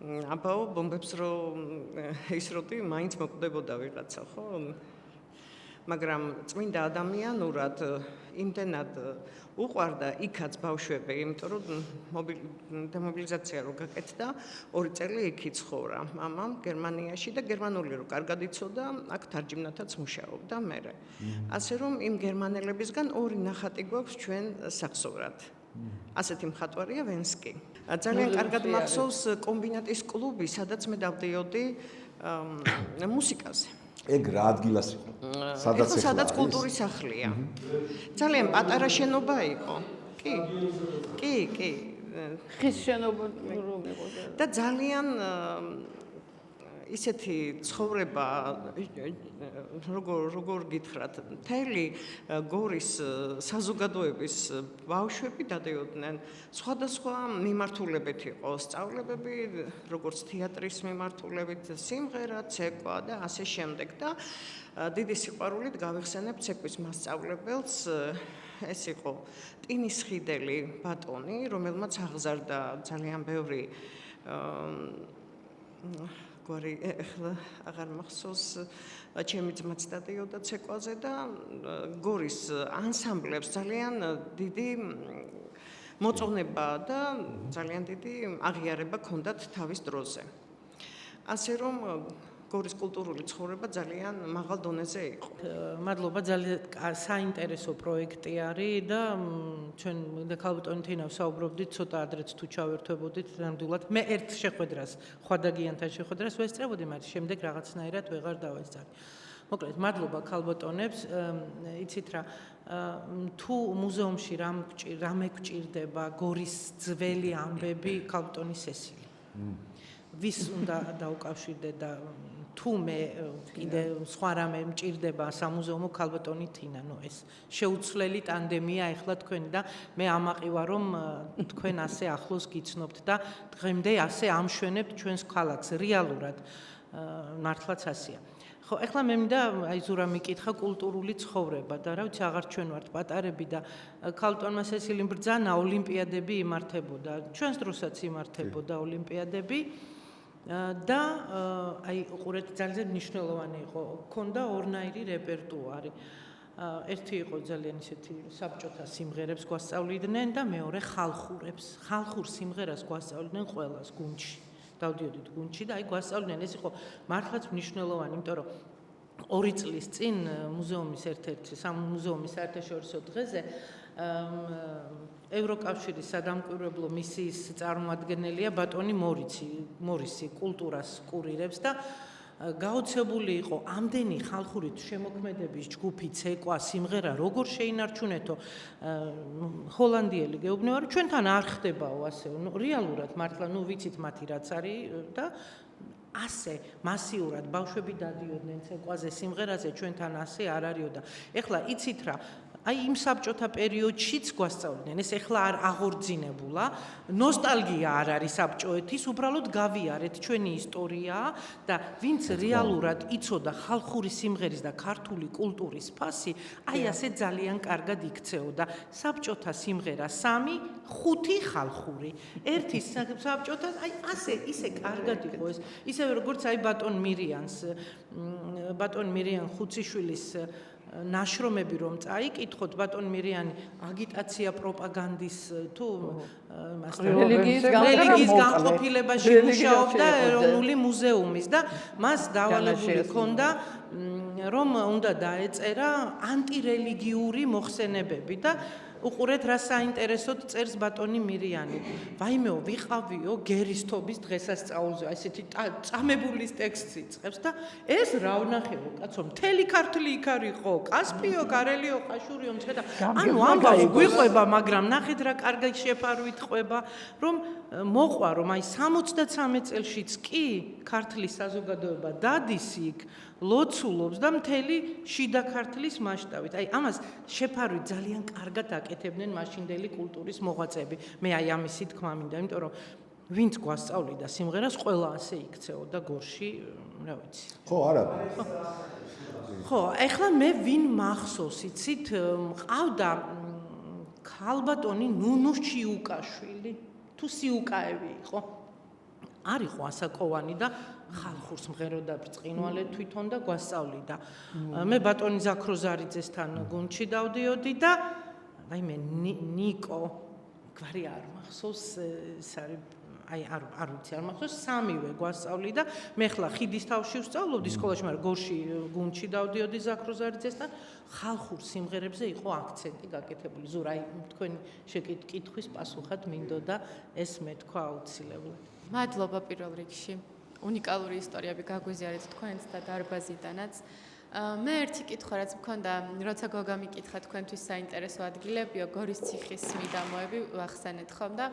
აბაო ბომბებს რო ისროდი, მაინც მოკვდებოდა ვიღაცა, ხო? მაგრამ წმინდა ადამიანურად იმდენად უყვარდა იქაც ბავშვები, იმიტომ რომ დემობილიზაცია რო გაკეთდა, 2 წელი იქ იცხოვრა მამამ გერმანიაში და გერმანული რო კარგად იცოდა, აქ თარჯიმნათაც მუშაობდა მერე. ასე რომ იმ გერმანელებისგან 2 ნახატი გვაქვს ჩვენ სახსოვრად. ასეთი მხატვარია ვენსკი. ძალიან კარგად მახსოვს კომბინატის კლუბი, სადაც მე დავდიოდი მუსიკაზე. ეგ რა ადგილას იყო? სადაც კულტურის სახლია. ძალიან პატარა შენობა იყო. კი. ხის შენობა რომ იყო და ძალიან ისეთი ცხოვრება როგორ გითხრათ, მთელი გორის საზოგადოების ბავშვები დადიოდნენ. სხვადასხვა მიმართულებით იყო სწავლებები, როგორც თეატრის მიმართულებით, სიმღერა, ცეკვა და ასე შემდეგ და დიდი სიყვარულით გავიხსენებ ცეკვის მასწავლებელს. ეს იყო ტინისხიდელი ბატონი, რომელმაც აღზარდა ძალიან ბევრი გვარი ახლა აღარ მახსოვს ჩემი ძმაც დადიოდა ცეკვაზე და გორის ანსამბლებს ძალიან დიდი მოწონება და ძალიან დიდი აღიარება ჰქონდათ თავის დროზე. ასე რომ გორის კულტურული ცხოვრება ძალიან მაღალ დონეზე იყო. მადლობა, ძალიან საინტერესო პროექტი არის და ჩვენ და ქალბატონი თინა ვსაუბრობდით ცოტა ადრეც თუ ჩავერთვებოდით ნამდვილად. მე ერთ შეხვედრას, ხვადაგიანთან შეხვედრას ვესწრებოდი, მაგრამ შემდეგ რაღაცნაირად ვეღარ დავესწარი. მოკლედ, მადლობა ქალბატონებს, იცით რა, თუ მუზეუმში რამე გვჭირდება გორის ძველი ამბები ქალბატონი სესილი. ვის უნდა დაუკავშირდე და თუ მე კიდე სხვა რამე მჭირდება სამუზეუმო ქალბატონი თინა, ეს შეუცვლელი ტანდემია ეხლა თქვენი და მე ამაყი ვარ რომ თქვენ ასე ახლოს გიცნობთ და დღემდე ასე ამშვენებთ ჩვენს ქალაქს რეალურად მართლაც ასეა. ხო, ეხლა მე მინდა აი ზურა მიკითხა კულტურული ცხოვრება და რა ვიცი აღარ ჩვენ ვართ პატარები და ქალბატონმა სესილიმ ბრძანა ოლიმპიადები იმართებოდა, ჩვენს დროსაც იმართებოდა ოლიმპიადები და აი უყურეთ ძალიან მნიშვნელოვანი იყო, ქონდა ორნაირი რეპერტუარი. ერთი იყო ძალიან ისეთი საბჭოთა სიმღერებს გვასწავლიდნენ და მეორე ხალხურებს. ხალხურ სიმღერას გვასწავლიდნენ ყველას გუნდში. დავდიოდით გუნდში და აი გვასწავლიდნენ, ეს იყო მართლაც მნიშვნელოვანი, იმიტომ რომ 2 წლის წინ მუზეუმის ერთ-ერთი სამუზეუმის საერთაშორისო დღეზე ევროკავშირის სადამკვირვებლო მისიის წარმომადგენელია ბატონი მორისი კულტურას კურირებს და გაოცებული იყო ამდენი ხალხური შემოქმედების ჯგუფი ცეკვა სიმღერა როგორ შეინარჩუნეთო ჰოლანდიელი გეუბნევარი ჩვენთან არ ხდებაო ასე რეალურად მართლა ვიცით მათი რაც არის და ასე მასიურად ბავშვები დადიოდნენ ცეკვაზე სიმღერაზე ჩვენთან ასე არ არისო და ეხლა იცით რა აი იმ საბჭოთა პერიოდშიც გვასწავლიდნენ ეს ეხლა არ აღორძინებულა ნოსტალგია არ არის საბჭოეთის უბრალოდ გავიარეთ ჩვენი ისტორია და ვინც რეალურად იცოდა ხალხური სიმღერის და ქართული კულტურის ფასი აი ასე ძალიან კარგად იქცეოდა საბჭოთა სიმღერა 3 5 ხალხური ერთი საბჭოთა აი ასე ისე კარგად იყო ეს ისევე როგორც აი ბატონ მირიან ხუციშვილის ნაშრომები რომ წაიკითხოთ ბატონ მირიანი აგიტაცია პროპაგანდის თუ რელიგიის განყოფილებაში მუშაობდა ეროვნული მუზეუმის და მას დავალებული ჰქონდა რომ უნდა დაეწერა ანტირელიგიური მოხსენებები და უყურეთ რა საინტერესოდ წერს ბატონი მირიანი. ვაიმეო ვიყავიო გერისტობის დღესასწაულზე, ესეთი წამებულის ტექსტს იწყებს და ეს რა ვნახეო, კაცო, მთელი ქართლი იქ არისო, კასპიო, კარელიო, ყაშურიო, მცხეთა. ანუ ამბავს გვიყვება, მაგრამ ნახეთ რა კარგი შეფარვით ყვება, რომ მოყვა რომ აი 73 წელშიც კი ქართლის საზოგადოება დადის იქ ლოცულობს და მთელი შიდა ქართლის მასშტაბით. აი ამას შეფარვით ძალიან კარგად აკეთებდნენ მაშინდელი კულტურის მოღვაწეები. მე აი ამისი თქმა მინდა, იმიტომ რომ ვინც გვასწავლიდა სიმღერას, ყველა ასე იქცეოდა გორში, რა ვიცი. ხო, არა. ხო, ეხლა მე ვინ მახსოვს, იცით, მყავდა ქალბატონი ნუნუ შიუკაშვილი, თუ სიუკაევი იყო. არისო ასაკოვანი და ხალხურ სიმღეროდა ბრწყინვალე თვითონ და გვასწავლიდა. მე ბატონი ზაქროზარიძესთან გუნდში დავდიოდი და აი მე ნიკო გვარი არ მახსოვს ეს არის აი არ ვიცი არ მახსოვს სამივე გვასწავლიდა მე ხლა ხიდის თავში ვსწავლობდი სკოლაში მაგრამ გორში გუნდში დავდიოდი ზაქროზარიძესთან ხალხურ სიმღერებზე იყო აქცენტი გაკეთებული ზურა აი თქვენი შეკითხვის პასუხად მინდოდა ეს მეთქვა აუცილებლად მადლობა პირველ რიგში უნიკალური ისტორიები გაგვიზიარეთ თქვენც და დარბაზიდანაც მე ერთი კითხვა რაც მქონდა როცა გოგა მიკითხა თქვენთვის საინტერესო ადგილებიო გორის ციხის მიდამოები ვახსენეთ ხომ და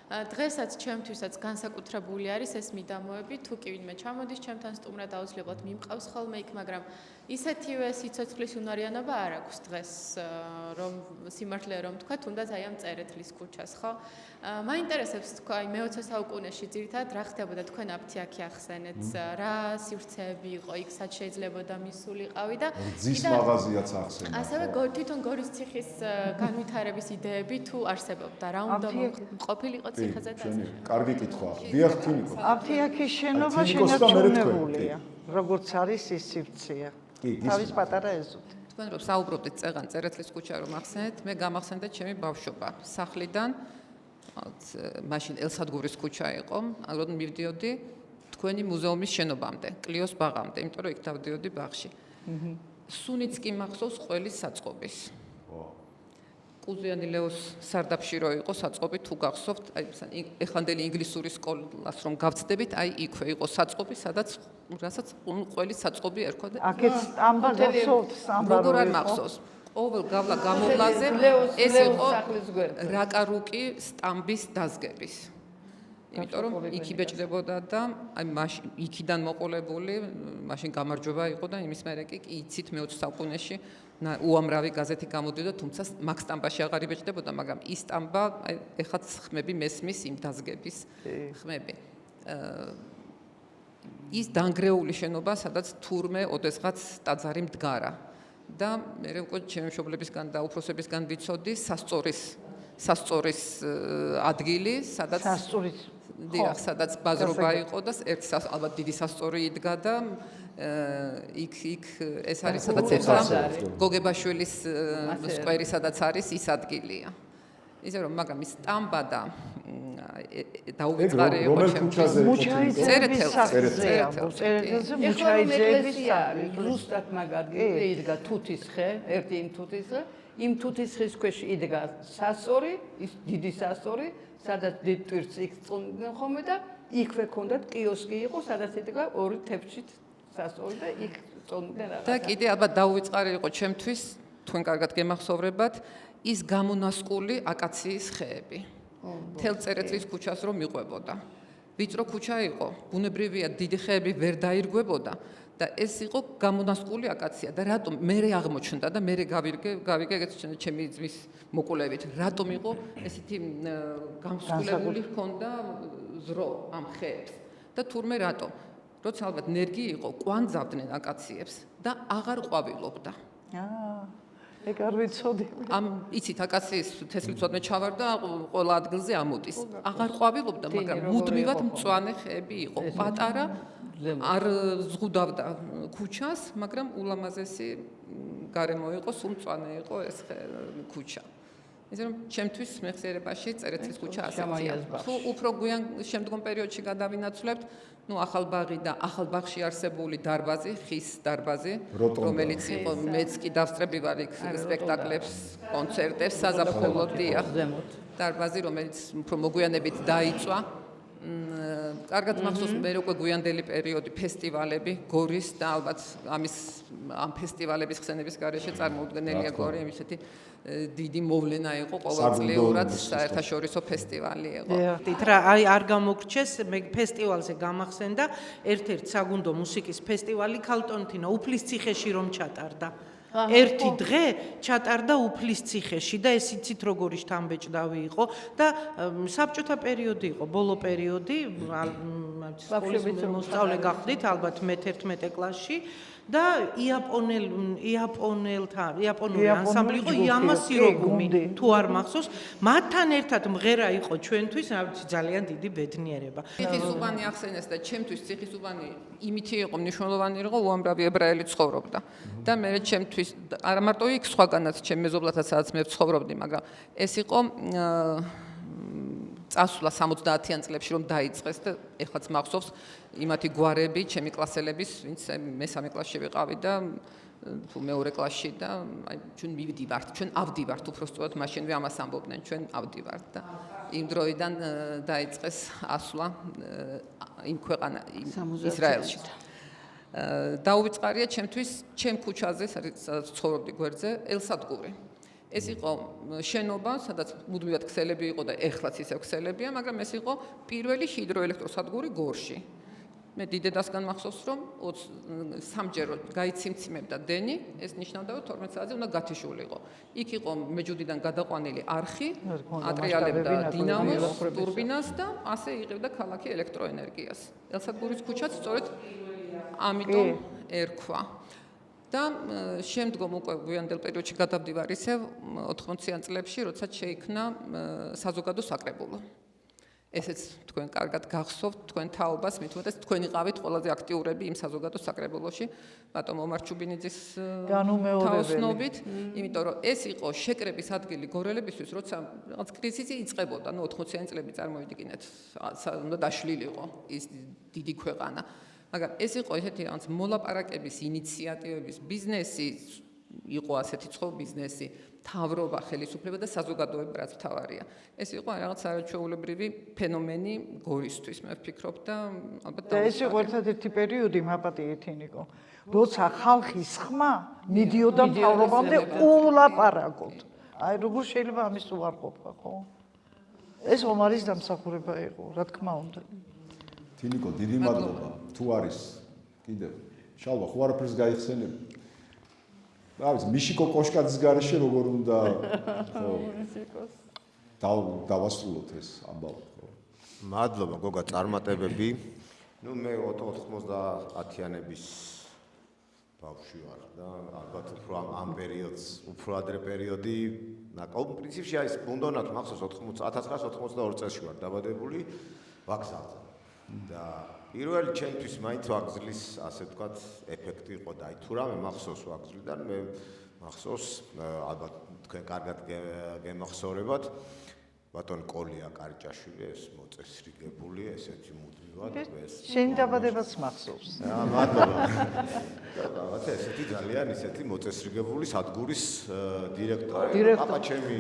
დღესაც ჩემთვისაც განსაკუთრებული არის ეს მიდამოები თუ კი ვინმე ჩამოდის ჩემთან სტუმრად აუცილებლად მიმყავს ხოლმე იქ მაგრამ ისეთივე სიცოცხლის უნარიანობა არ აქვს დღეს რომ სიმართლე რომ თქვა თუნდაც აი ამ წერეთლის ქუჩას ხო მაინტერესებს თქვა აი მე-20 საუკუნეში ძირითადად რა ხდებოდა თქვენ აფთიაქი ახსენეთ რა სივრცეები იყო იქ სად შეიძლებოდა მისულიყავი და ძის მაღაზიაც ახსენეთ ასევე თვითონ გორის ციხის განვითარების იდეები თუ არსებობდა რა უნდა ყოფილიყო ციხეზე და კარგი კითხვა დიახ თინიკო აფთიაქის შენობა შენარჩუნებულია როგორც არის ის სივრცეა თავის პატარა ეზოთ თქვენ რომ საუბრობდით წეღან წერეთლის ქუჩა რომ ახსენეთ მე გამახსენდა ჩემი ბავშვობა სახლიდან მაშინ ელსადგურის ქუჩა იყო როდნ მივდიოდი თქვენი მუზეუმის შენობამდე, კლიოს ბაღამდე, იმიტომ რომ იქ დავდიოდი ბაღში. სუნიც კი მახსოვს ყველის საწყობის. კუზიანი ლეოს სარდაფში რო იყო საწყობი თუ გახსოვთ, აი ეხანდელი ინგლისური სკოლას რომ გავწდებით, აი იქვე იყო საწყობი, რასაც ყველის საწყობი ერქვა და აქეთ სტამბა გახსოვთ, სტამბა როგორ არ მახსოვს. ყოველ გავლა გამოვლაზე ეს იყო რაკარუკი სტამბის დაზგების. იმიტომ რომ იქ იბეჭდებოდა და აი მაშინ იქიდან მოყოლებული, მაშინ გამარჯვება იყო და იმის მერე კი იცით მე-20 საუკუნეში უამრავი გაზეთი გამოდიოდა, თუმცა მაგ სტამბაში აღარ იბეჭდებოდა, მაგრამ ის სტამბა აი ეხაც ხმები მესმის იმ დაზგების ხმები. ის დანგრეული შენობა, სადაც თურმე ოდესღაც ტაძარი მდგარა. და მე უკვე ჩემი მშობლებისგან და უფროსებისგან ვიცოდი სასწორის ადგილი, სადაც სადაც ბაზრობა იყო და ერთი ალბათ დიდი სასწორი იდგა და იქ ეს არის სადაც გოგებაშვილის სკვერი სადაც არის ის ადგილია. ისე რომ მაგრამ ის სტამბა და დაუვიწყარი იყო ჩემთვის. წერეთელზე ზუსტად მაგ ადგილზე იდგა თუთისხე, ერთი იმ თუთისხე, იმ თუთისხის ქვეშ იდგა სასწორი, ის დიდი სასწორი, სადაც დიდ ტვირთს იქ წუნდნენ ხოლმე და იქვე ქონდათ კიოსკი იყო, სადაც იდგა ორი თეფშით სასწორი და იქ წუნდნენ რაღაცა. და კიდე ალბათ დაუვიწყარი იყო ჩემთვის, თქვენ კარგად გემახსოვრებათ, ის გამონასკული აკაციის ხეები. თელ წერეთლის ქუჩას რომ მიყვებოდა. ვიწრო ქუჩა იყო, ბუნებრივია დიდი ხეები ვერ დაირგვებოდა და ეს იყო გამონასკული აკაცია და რატომ მერე აღმოჩნდა და მერე გავიგე ჩემი ძმის მოკულებით, რატომ იყო ესეთი გამსხვილებული ჰქონდა ზრო ამ ხეებს და თურმე რატომ? როცა ალბათ ნერგი იყო, კვანძავდნენ აკაციებს და აღარ ყვავილობდა. ეგ არ ვიცოდი. ამ იცით აკაციის თესლი ცოდნე ჩავარდა ყველა ადგილზე ამოდის. აღარ ყვავილობდა, მაგრამ მუდმივად მწვანე ხეები იყო. პატარა არ ზღუდავდა ქუჩას, მაგრამ ულამაზესი გარემო იყო, სულ მწვანე იყო ეს ქუჩა. ისე რომ ჩემთვის მეხსიერებაში წერეთლის ქუჩა ასეთია. თუ უფრო გვიან შემდგომ პერიოდში გადავინაცვლებთ, ახალ ბაღი და ახალ ბაღში არსებული დარბაზი, ხის დარბაზი, რომელიც იყო მეც კი დავსწრები ვარ იქ სპექტაკლებს, კონცერტებს, საზაფხულოდ დიახ. დარბაზი, რომელიც უფრო მოგვიანებით დაიწვა. კარგად მახსოვს მე უკვე გვიანდელი პერიოდი ფესტივალები, გორის და ალბათ ამ ფესტივალების ხსენების გარეშე წარმოუდგენელია გორი, ისეთი დიდი მოვლენა იყო ყოველწლიურად საერთაშორისო ფესტივალი იყო. დიახ, რა არ გამოგრჩეს, მე ფესტივალზე გამახსენდა ერთ-ერთ საგუნდო მუსიკის ფესტივალი ქალტონთინა უფლის ციხეში რომ ჩატარდა. ერთი დღე ჩატარდა უფლის ციხეში და ეს იცით როგორი შთამბეჭდავი იყო და საბჭოთა პერიოდი იყო, ბოლო პერიოდი, სკოლის მოსწავლე გახდით ალბათ მე-11 კლასში და იაპონელი ანსამბლი იყო იამასიროგუმი, თუ არ მახსოვს, მათთან ერთად მღერა იყო ჩვენთვის, ძალიან დიდი ბედნიერება. ციხისუბანი ახსენეს და ჩემთვის ციხისუბანი იმითი იყო მნიშვნელოვანი, რომ უამრავი ებრაელი ცხოვრობდა. და მე ჩემთვის არა მარტო იქ სხვაგანაც ჩემ მეზობლათა სადაც მე ვცხოვრობდი, მაგრამ ეს იყო წასვლა 70-იან წლებში რომ დაიწყეს და ეხლაც მახსოვს იმათი გვარები, ჩემი კლასელების, ვინც მე-3 კლასში ვიყავი და თუ მეორე კლასში და აი ჩვენ მივდივართ, ჩვენ ავდივართ, უბრალოდ მაშინვე ამას ამბობდნენ, ჩვენ ავდივართ და იმ დროიდან დაიწყეს ასვლა იმ ქვეყანა ისრაელში. დაუვიწყარია ჩემთვის ჩემ ქუჩაზე, სადაც ცხოვრობდი გვერდზე, ელსადგური. ეს იყო შენობა, სადაც მუდმივად ქსელები იყო და ეხლაც ისევ ქსელებია, მაგრამ ეს იყო პირველი ჰიდროელექტროსადგური გორში. მე დიდედასგან მახსოვს, რომ 3ჯერ გაიციმციმებდა დენი, ეს ნიშნავდა, რომ 12 საათზე უნდა გათიშულიყო. იქ იყო მეჯუდიდან გადაყვანილი არხი, ატრიალებდა დინამოს, ტურბინას და ასე იღებდა ქალაქი ელექტროენერგიას. ელსადგურის ქუჩაც სწორედ ამიტომ ერქვა. და შემდგომ უკვე გვიანდელ პერიოდში გადავდივარ ისევ 80-იან წლებში, როდესაც შეიქმნა საზოგადო საკრებულო. ესეც თქვენ კარგად გახსოვთ თქვენ თაობას, მით უმეტეს თქვენ იყავით ყველაზე აქტიურები იმ საზოგადო საკრებულოში, ბატონ ომარ ჩუბინიძის თაოსნობით, იმიტომ რომ ეს იყო შეკრების ადგილი გორელებისთვის, როცა რაღაც კრიზისი იწყებოდა, 80-იანი წლები წარმოვიდგინეთ, უნდა დაშლილიყო ის დიდი ქვეყანა. მაგრამ ეს იყო ესეთი რაღაც მოლაპარაკების ინიციატივების ბიზნესი, იყო ასეთი ცხო ბიზნესი, თავრობა, ხელისუფლება და საზოგადოება რაც მთავარია. ეს იყო რაღაც არაჩვეულებრივი ფენომენი გორისთვის, მე ვფიქრობ და ალბათ და ეს იყო ერთადერთი პერიოდი მაპატიეთი ნიკო, როცა ხალხის ხმა მიდიოდა მთავრობამდე ულაპარაკოდ. აი როგორ შეიძლება ამის უარყოფა, ხო? ეს ომარის დამსახურება იყო, რა თქმა უნდა. თინიკო, დიდი მადლობა. თუ არის კიდევ შალვა, ხო არაფერს გაიხსენებ? რავი, მიშიკო კოშკაძის გარეშე როგორ უნდა ხო დავასრულოთ ეს ამბავი, ხო? მადლობა გოგა წარმატებები. ნუ მე 90-იანების ბავშვი ვარ და ალბათ უფრო ამ პერიოდს, უფრო ადრე პერიოდი, პრინციპში აი ბუნდონად მახსოვს 1992 წელს ვარ დაბადებული ვაგზალზე. და პირველი ჩემთვის მაინც ვაგზლის ასე ვთქვათ ეფექტი იყო და აი თუ რამე მახსოვს ვაგზლიდან მე მახსოვს ალბათ თქვენ კარგად გემახსოვრებათ ბატონ კოლია კარჭაშვილი ეს მოწესრიგებული ესეთი მუდმივად ეს შენ დაბადებაც მახსოვს. მადლობა. რაღაცა ესეთი ძალიან ისეთი მოწესრიგებული სადგურის დირექტორი აბა ჩემი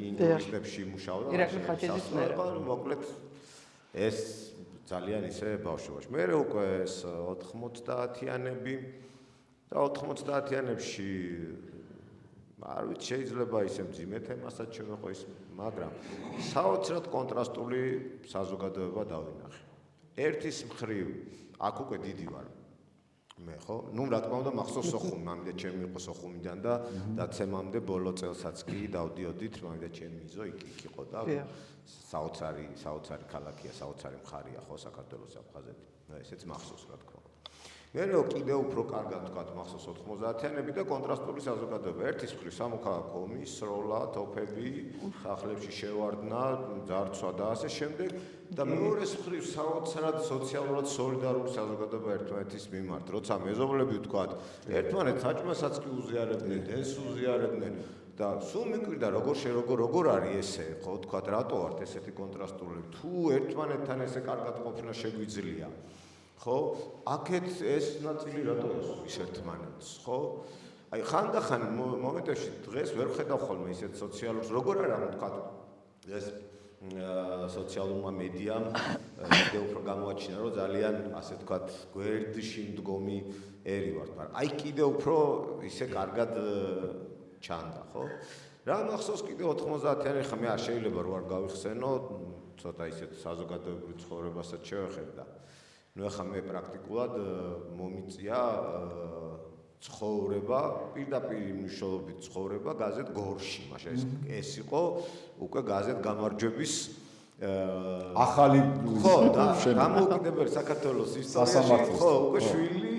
ინდუსტრიებში მუშაობდა ირაკლი ხაჭიძის მერე. მოკლედ ეს ძალიან ისე ბავშვობაში. მე უკვე ეს 90-იანები და 90-იანებში არ ვიცი შეიძლება ისე მძიმე თემასაც შევეხო ის, მაგრამ საოცრად კონტრასტული საზოგადოება დავინახე. ერთის მხრივ აქ უკვე დიდი ვარ. მე ხო, ნუ რა თქმა უნდა მახსოვს სოხუმი, მამიდა ჩემი იყო სოხუმიდან და დაცემამდე ბოლო წელსაც კი დავდიოდით, მამიდა ჩემი მიზო იქ იყო და საოცარი ქალაქია, საოცარი მხარია ხო საქართველოს აფხაზეთი. ესეც მახსოვს რა თქმა უნდა. მე კიდევ უფრო კარგად ვთქვათ მახსოვს 90-იანები და კონტრასტული საზოგადოება. ერთის მხრივ სამოქალაქო ომის სროლა, თოფები, სახლებში შევარდნა, ძარცვა და ასე შემდეგ და მეორეს მხრივ საოცრად სოციალურად სოლიდარული საზოგადოება ერთმანეთის მიმართ. როცა მეზობლები ვთქვათ, ერთმანეთს საჭმელსაც კი უზიარებდნენ, ეს უზიარებდნენ და სულ მიკვირდა როგორ არის ესე, ხო ვთქვათ, რატო ვართ ესეთი კონტრასტულები? თუ ერთმანეთთან ესე კარგად ყოფნა შეგვიძლია ხო? აქეთ ეს ნაწილი რატო ეხვის ერთმანეთს, ხო? აი ხანდახან მომენტებში დღეს ვერ ხედავ ხოლმე ისეთ სოციალურს, როგორ არა ვთქვათ ეს სოციალურმა მედიამ კიდევ უფრო გამოაჩინა, რომ ძალიან ასე ვთქვათ გვერდში მდგომი ერი ვართ, მაგრამ აი კიდევ უფრო ისე კარგად ჩანდა, ხო? რა მახსოვს კიდევ 90-იანი ხა მე არ შეიძლება რომ არ გავიხსენო, ცოტა ისეთ საზოგადოებრივ ცხოვრებასაც შევეხებ და ნუ ახლა მე პრაქტიკულად მომიწია ცხოვრება, პირდაპირ მნიშვნელობით ცხოვრება გაზეთ გორში, მაშინ ეს იყო უკვე გაზეთ გამარჯვების ახალი ხო და დამოუკიდებელი საქართველოს ისტორიაში ხო უკვე შვილი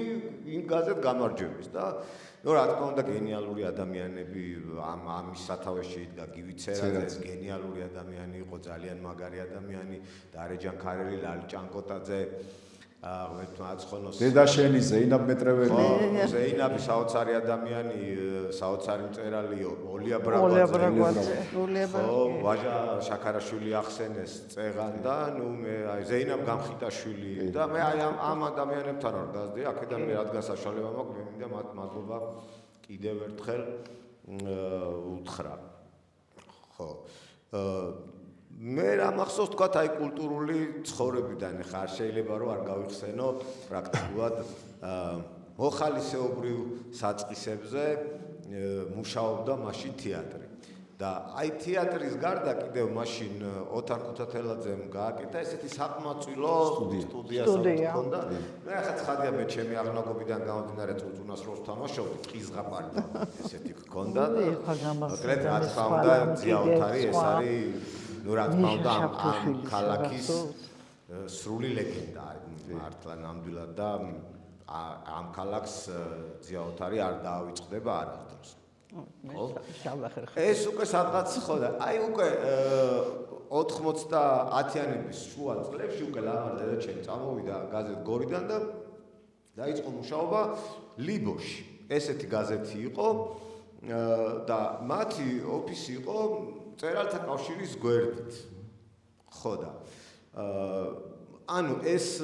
იმ გაზეთ გამარჯვების და ნუ რა თქმა უნდა გენიალური ადამიანები ამის სათავეში და გივიცერაძე ეს გენიალური ადამიანი იყო, ძალიან მაგარი ადამიანი, დარეჯან ქარელი, ლალი ჭანკოტაძე ვეთმაცხონოს დედაშენი ზეინაბ მეტრეველი ზეინაბი საოცარი ადამიანი, საოცარი მწერალი ოლია ბრაგვაძე ვაჟა შაქარაშვილი ახსენეს წეღან და ნუ მე აი ზეინაბ გამხიტაშვილი და მე აი ამ ადამიანებთან ვარ გაზრდი, აქედან მე რადგან საშუალება მაქვს, მე მინდა მათ მადლობა კიდევ ერთხელ უთხრა. ხო მე რა მახსოვს თქვათ აი კულტურული ცხოვრებიდან ხარ შეიძლება რომ არ გავიხსენო პრაქტიკულად მოხალისეობრივ საწყისებზე მუშაობდა მაშინ თეატრი და აი თეატრის გარდა კიდევ მაშინ ოთარ ქუთათელაძემ გააკეთა ესეთი საკმაწყვილო სტუდიასაც ჰქონდა. მე ახლა ცხადია მე ჩემი აღნაგობიდან გამომდინარე წუწუნას როლს თამაშობდი, ტყისღაპარი ესეთი ჰქონდა და მოკლედ რა თქმა უნდა ძია ოთარი ეს არის ნუ რა თქმა უნდა ამ ქალაქის სრული ლეგენდა მართლა ნამდვილად და ამ ქალაქს ძია ოთარი არ დაავიწყდება არასდროს. ეს უკვე სადღაც ხო და აი უკვე 90-იანების შუა წლებში უკვე ლამარ დედაჩემი წამოვიდა გაზეთ გორიდან და დაიწყო მუშაობა ლიბოში. ესეთი გაზეთი იყო და მათი ოფისი იყო მწერალთა კავშირის გვერდით. ხო და ანუ ეს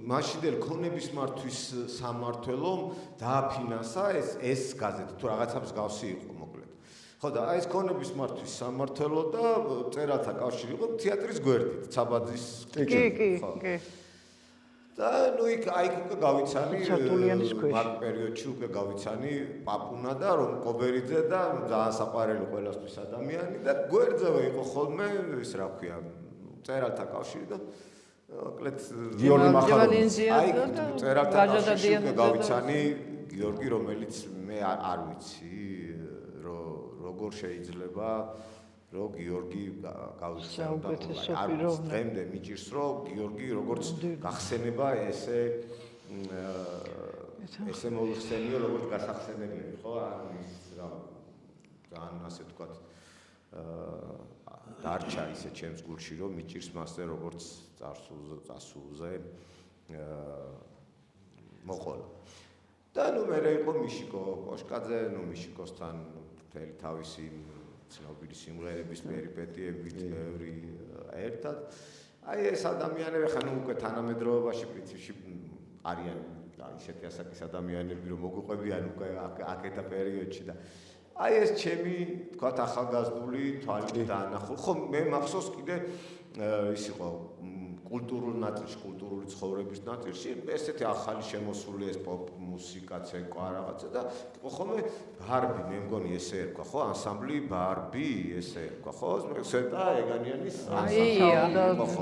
მაშინდელი ქონების მართვის სამმართველომ დააფინანსა ეს გაზეთი თუ რაღაცა მსგავსი იყო მოკლედ. ხო და აი ეს ქონების მართვის სამმართველო და მწერალთა კავშირი იყო თეატრის გვერდით, ცაბაძის კი. და ნუ იქ უკვე გავიცანი მაგ პერიოდში უკვე გავიცანი პაპუნა და რომ კობერიძე და ძალიან საყვარელი ყველასთვის ადამიანი და გვერდზევე იყო ხოლმე ის რა ქვია მწერალთა კავშირი და მოკლედ გიორგი მახაროვის აი მწერალთა კავშირში უკვე გავიცანი გიორგი რომელიც მე არ ვიცი როგორ შეიძლება რომ გიორგი გავიხსენო დღემდე მიჭირს რომ გიორგი როგორც გახსენება ესე მოიხსენიო როგორც გასახსენებელი ხო ანუ ის რა ძალიან ასე ვთქვათ დარჩა ისე ჩემს გულში რომ მიჭირს მასზე როგორც წასულზე მოყოლა და ნუ მე იყო მიშიკო კოშკაძე ნუ მიშიკოსთან მთელი თავისი ცნობილი სიმღერების პერიპეტიებით ბევრი ერთად აი ეს ადამიანები ხან უკვე თანამედროვეობაში პრინციპში არიან ისეთი ასაკის ადამიანები რომ მოგვიყვებიან უკვე აქეთა პერიოდში და აი ეს ჩემი თქვათ ახალგაზრდული თვალით დაანახული ხო მე მახსოვს კიდე ის იყო კულტურულ ნაწილში კულტურული ცხოვრების ნაწილში ესეთი ახალი შემოსული ეს პოპ მუსიკა ცეკვა რაღაცა და იყო ხოლმე ბარბი მე მგონი ესე ერქვა ხო ანსამბლი ბარბი ესე ერქვა ხო სვეტა ეგანიანის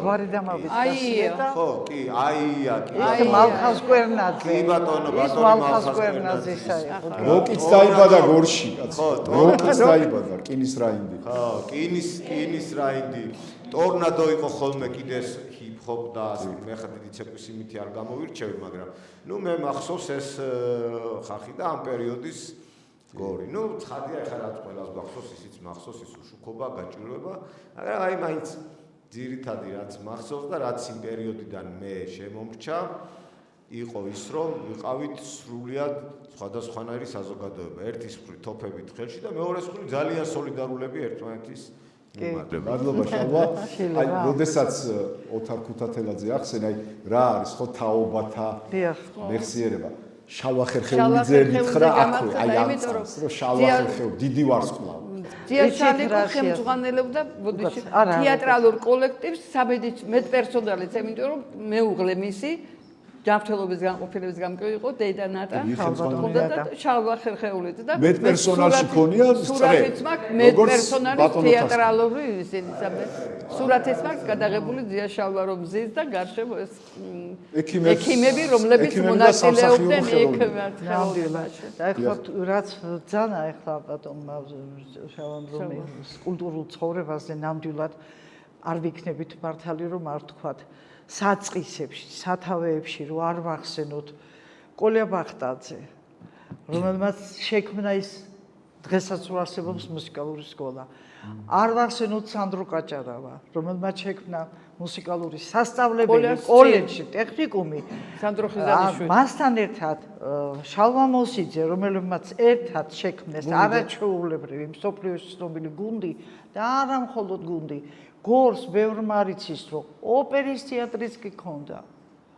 გვარი დამავიწყდა აია ხო კი აია კი მალხაზ კვერნაძე კი ბატონო მალხაზ კვერნაძე იყო როკიც დაიბადა გორში კაცო როკიც დაიბადა რკინის რაინდი ხო რკინის რაინდი ტორნადო იყო ხოლმე კიდეს ჰიპ-ჰოპ და მე ხა დიდი ცეკვის იმითი არ გამოვირჩევი, მაგრამ ნუ მე მახსოვს ეს ხალხი და ამ პერიოდის გორი. ნუ ცხადია ხა რაც ყველას მახსოვს, ისიც მახსოვს ის უშუქობა, გაჭირვება, მაგრამ აი მაინც ძირითადი რაც მახსოვს და რაც იმ პერიოდიდან მე შემომრჩა, იყო ის რომ ვიყავით სრულიად სხვადასხვანაირი საზოგადოება. ერთის მხრივ თოფებით ხელში და მეორეს მხრივ ძალიან სოლიდარულები ერთმანეთის მადლობა შალვა. აი, როდესაც ოთარ ქუთათელაძე ახსენა, აი რა არის ხო თაობათა მეხსიერება. შალვა ხერხეულიძე მითხრა აქვე, აი ამიტომ რომ შალვა ხერხეულიძე დიდი ვარსკვლავი. ძიაჩალი ხელმძღვანელობდა ბოდიში თეატრალურ კოლექტივს მედპერსონალიც, იმიტომ რომ მეუღლე მისი ჯანმრთელობის განყოფილების გამგე იყო დედა ნატა და შალვა ხერხეულიძე და მედპერსონალში ქონია სურათიც მაქვს მედპერსონალის თეატრალური ისინი სურათიც მაქვს გადაღებული ძია შალვა რომ ზის და გარშემო ეს ექიმები რომლებიც მონაწილეობდნენ იქ მართლობაში და ეხლა რაც ძანა ეხლა ბატონმა შალვამ რომ კულტურულ ცხოვრებაზე ნამდვილად არ ვიქნებით მართალი რომ არ თქვათ საწყისებში, სათავეებში რო არ ვახსენოთ კოლია ბახტაძე, რომელმაც შექმნა ის დღესაც არსებობს მუსიკალური სკოლა. არ ვახსენოთ სანდრო კაჭარავა, რომელმაც შექმნა მუსიკალური სასწავლებელი კოლეჯი, ტექნიკუმი. სანდრო ხიზანიშვილი. მასთან ერთად შალვა მოსიძე, რომელმაც ერთად შექმნეს არაჩვეულებრივი მსოფლიოს ცნობილი გუნდი და არა მხოლოდ გუნდი. გორს ბევრმა არიცის რომ ოპერის თეატრიც კი ქონდა.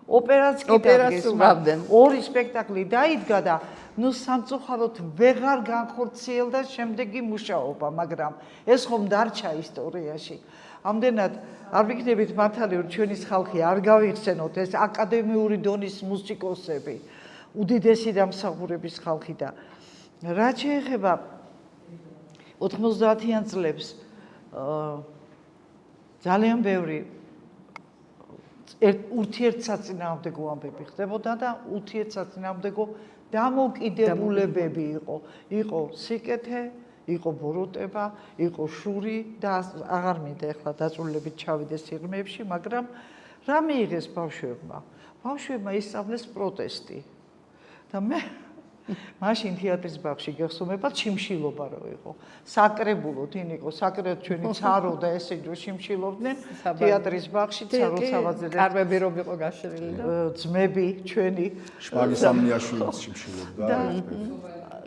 ოპერაც კი დაგესმავდნენ. ორი სპექტაკლი დაიდგა და ნუ სამწუხაროდ ვეღარ განხორციელდა შემდეგი მუშაობა, მაგრამ ეს ხომ დარჩა ისტორიაში. ამდენად არ ვიქნებით მართალი რომ ჩვენის ხალხი არ გავიხსენოთ ეს აკადემიური დონის მუსიკოსები, უდიდესი დამსახურების ხალხი და რაც შეეხება 90-იან წლებს ძალიან ბევრი ურთიერთსაწინააღმდეგო ამბები ხდებოდა და ურთიერთსაწინააღმდეგო დამოკიდებულებები იყო სიკეთე, იყო ბოროტება, იყო შური და აღარ მინდა ეხლა დაწვრილებით ჩავიდეს სიღრმეებში, მაგრამ რა მიიღეს ბავშვებმა? ბავშვებმა ისწავლეს პროტესტი. და მე მაშინ თეატრის ბაღში გეხსოვებათ ჩიმშილობა რო იყო. საკრებულო თინ იყო, საკრებულო ჩვენი ცარო და ესე ჯო ჩიმშილობდნენ თეატრის ბაღში ცარო სავაძე. კარვები რომ იყო გაშლილი და ძმები ჩვენი შვაგი სამნიაშვილიც ჩიმშილობდა.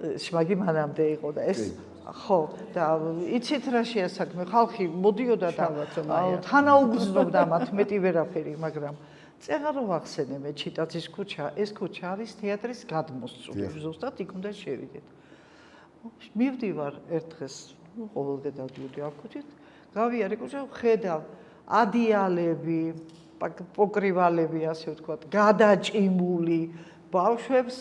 შვაგი მანამდე იყო და ეს ხო და იცით რა შეასაქმე ხალხი მოდიოდა და თანაუგრძნობდა მათ მეტი ვერაფერი მაგრამ წეღარო ვახსენე მე ჩიტაძის ქუჩა ეს ქუჩა არის თეატრის გადმოსწული ზუსტად იქ უნდა შევიდეთ მივდივარ ერთ დღეს ყოველდღე დავდივდი ამ ქუჩით გავიარე ქუჩა ხედავ ადიალები პოკრივალები ასე ვთქვათ გადაჭიმული ბავშვებს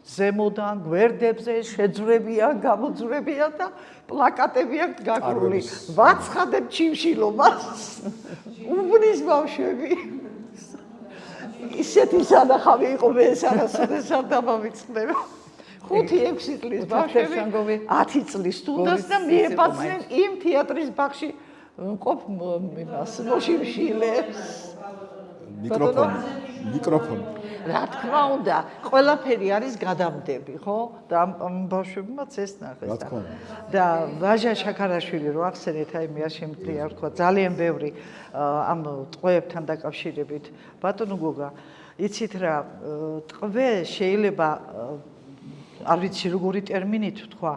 ზემოდან გვერდებზე შეძვრებიან, გამოძვრებიან და პლაკატები აქვს გაკრული. ვაცხადებ ჩიმშილობას. უბნის ბავშვები. ისეთი სანახავი იყო მე სანასოდეს არ დამავიწყდება. 5-6 წლის ბავშვები 10 წლის თუნდაც და მიებაცნენ იმ თეატრის ბაღში მყოფ იმას მოშიმშილებს. მიკროფონი. რა თქმა უნდა, ყველაფერი არის გადამდები, ხო? და ამ ბავშვებმაც ეს ნახეს და ვაჟა შაქარაშვილი რო ახსენეთ, აი მე არ შემიძლია ვთქვა, ძალიან ბევრი ამ ტყვეებთან დაკავშირებით. ბატონო გოგა, იცით რა, ტყვე შეიძლება არ ვიცი როგორი ტერმინით ვთქვა,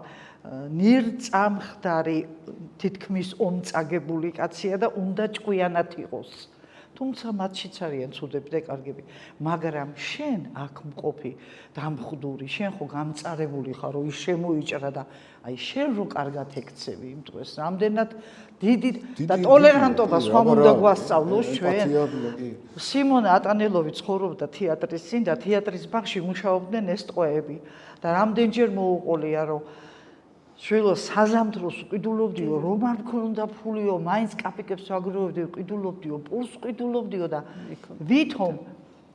ნირწამხდარი თითქმის ომწაგებული კაცია და უნდა ჭკვიანად იყოს. თუმცა მათშიც არიან ცუდები და კარგები, მაგრამ შენ აქ მყოფი დამხდური, შენ ხო გამწარებული ხარ, რომ ის შემოიჭრა და აი შენ რო კარგად ეკცევი იმ დღეს, რამდენად დიდი და ტოლერანტობას ხომ უნდა გვასწავლოს ჩვენ. სიმონ ატანელოვი ცხოვრობდა თეატრის წინ და თეატრის ბაღში მუშაობდნენ ეს ტყვეები და რამდენჯერ მოუყოლია რომ შვილო საზამთროს ვყიდულობდიო, რომ არ მქონდა ფულიო, მაინც კაპიკებს ვაგროვებდიო, ვყიდულობდიო, პულს ვყიდულობდიო და ვითომ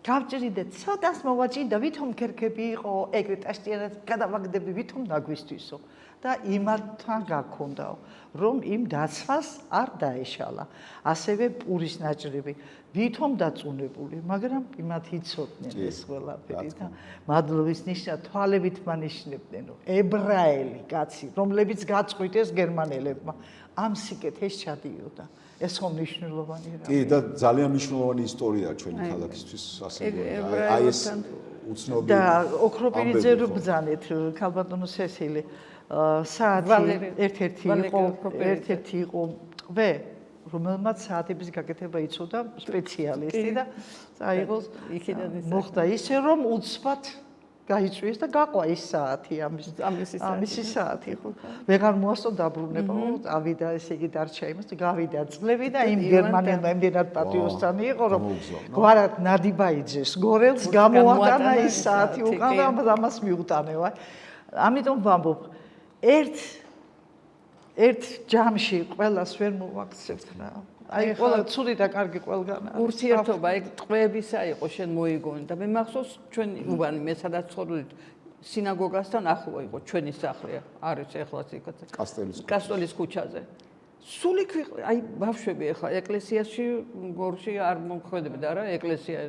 გავჭრიდე ცოტას მოვაჭინდა, ვითომ ქერქები იყო, ეგრე ტაშტიანად გადავაგდები, ვითომ ნაგვისთვისო და იმათთან გაქონდაო, რომ იმ დაცვას არ დაეშალა. ასევე პურის ნაჭრები ვითომ დაწუნებული, მაგრამ იმათ იცოდნენ ეს ყველაფერი და მადლობის ნიშნად თვალებით მანიშნებდნენ, ებრაელი კაცი, რომლებიც გაწყვიტეს გერმანელებმა, ამ სიკეთეს ჩადიოდა. ეს ხომ მნიშვნელოვანი რა. კი და ძალიან მნიშვნელოვანი ისტორია ჩვენი ქალაქისთვის ასევე. აი ეს უცნობი და ოქროპირიძე რო ბრძანეთ, ქალბატონო სესილი, საათი ერთ-ერთი იყო ტყვე რომელმაც საათების გაკეთება იცოდა სპეციალისტი და წაიღო იქიდან მოხდა ისე რომ უცბად გაიწვიეს და გაყვა ის საათი ამისი საათი ხო ვეღარ მოასწო დაბრუნება ავიდა ესე იგი დარჩა იმას და გავიდა წლები და იმ გერმანელმა იმდენად პატრიოტსანი იყო რომ გვარად ნადიბაიძეს გორელს გამოატანა ის საათი უკან და ამას მიუტანევა ამიტომ ვამბობ ერთ ჯამში ყველას ვერ მოვაქცევთ რა. აი ყველა ცუდი და კარგი ყველგანა. ურთიერთობა ეგ ტყვეებისა იყო შენ მოიგონი და მე მახსოვს ჩვენ უბანი მე სადაც ცხოვრობდით სინაგოგასთან ახლო იყო ჩვენი სახლი არის ეხლაც იქ კასტოლის ქუჩაზე. სულ იქ აი ბავშვები ახლა ეკლესიაში გორში არ მომხვედებდა რა ეკლესია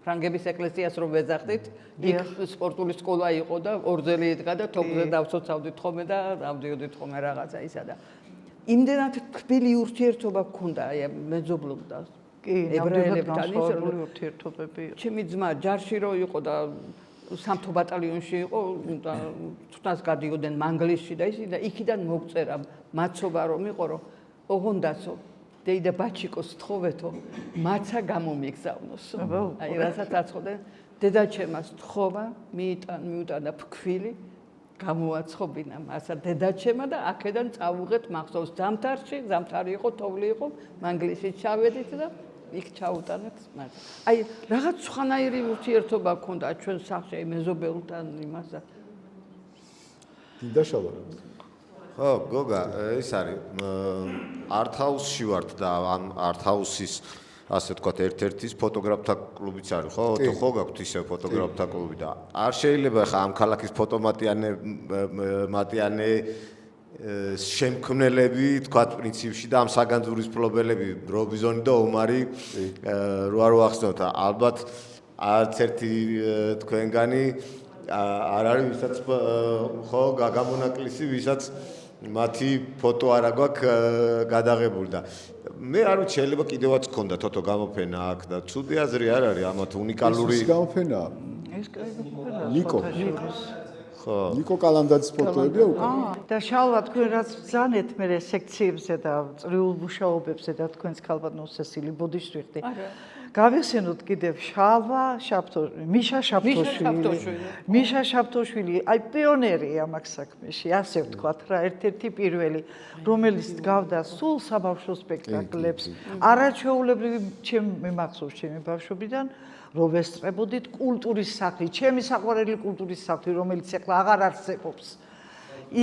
ფრანგების ეკლესიას რომ ვეძახდით, იქ სპორტული სკოლა იყო და ორძელი იდგა და თოქზე დავცოცავდით ხოლმე და დავდიოდით ხოლმე რაღაცა ისა და იმდენად თბილი ურთიერთობა გქონდა აი მეზობლობდა ებრაელებთან ის ურთიერთობები. ჩემი ძმა ჯარში რო იყო და სამთო ბატალიონში იყო და თუნდაც გადიოდნენ მანგლისში და ისი და იქიდან მოგწერა მაცობა რომ იყო რომ ოღონდაცო დეიდა ბაჩიკოს თხოვეთო მაცა გამომიგზავნოს. აი რასაც აცხობდნენ დედაჩემას თხოვა მიუტანა ფქვილი გამოაცხობინა მასა დედაჩემა და აქედან წავუღეთ მახსოვს ზამთარში, ზამთარი იყო, თოვლი იყო, მანგლისში ჩავედით და იქ ჩაუტანეთ მას. აი რაღაც სხვანაირი ურთიერთობა გქონდა ჩვენ სახლში აი მეზობელთან იმასა. დინდა შალარა. ხო, გოგა, ეს არის არტ-ჰაუსში ვართ და ამ არტ-ჰაუსის ასე ვთქვათ, ერთ-ერთის ფოტოგრაფთა კლუბიც არის, ხო? ხო გაქვთ ისე ფოტოგრაფთა კლუბი და არ შეიძლება ხა ამ ქალაქის ფოტომატიანე შემქმნელები, ვთქვათ, პრინციპში და ამ საგანძურის მფლობელები, რობიზონი და ომარი რო არ ვახსნოთ, ალბათ არც ერთი თქვენგანი არ არის ვისაც ხო გამონაკლისი, ვისაც მათი ფოტო არა გვაქვს გადაღებული და მე არ ვიცი შეიძლება კიდევაც გქონდა თოთო გამოფენა აქ და ცუდი აზრი არ არის ამათ უნიკალური გამოფენა ეს კაი ნიკო ხო ნიკო კალანდაძის ფოტოებია უკვე და შალვა თქვენ რაც ბრძანეთ მე სექციებზე და წრიულ მუშაობებზე და თქვენს ქალბატონს სესილი ბოდიშვიხდი გავიხსენოთ კიდევ შალვა მიშა შაფთოშვილი აი პიონერია მაგ საქმეში ასე ვთქვათ რა ერთ-ერთი პირველი რომელიც გავდა სულ საბავშვო სპექტაკლებს არაჩვეულებრივი ჩემი მახსოვს ჩემი ბავშვობიდან რომ ვესწრებოდით კულტურის სახლი ჩემი საყვარელი კულტურის სახლი რომელიც ახლა აღარ არსებობს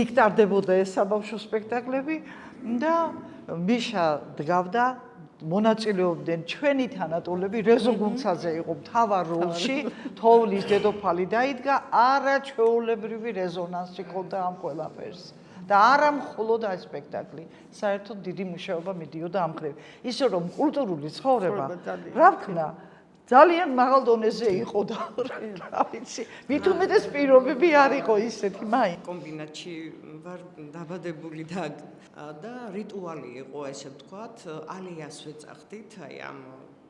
იქ ტარდებოდა ეს საბავშვო სპექტაკლები და მიშა დგავდა მონაწილეობდნენ ჩვენი თანატოლები რეზო გუნცაძე იყო მთავარ როლში თოვლის დედოფალი დაიდგა არაჩვეულებრივი რეზონანსი ჰქონდა ამ ყველაფერს და არა მხოლოდ აი სპექტაკლი საერთოდ დიდი მუშაობა მიდიოდა ამ მხრივ ისე რომ კულტურული ცხოვრება რა ვქნა ძალიან მაღალ დონეზე იყო და რა ვიცი მით უმეტეს პირობები არ იყო ისეთი მაინც კომბინატში ვარ დაბადებული და რიტუალი იყო ესე ვთქვათ ალიას ვეწახდით აი ამ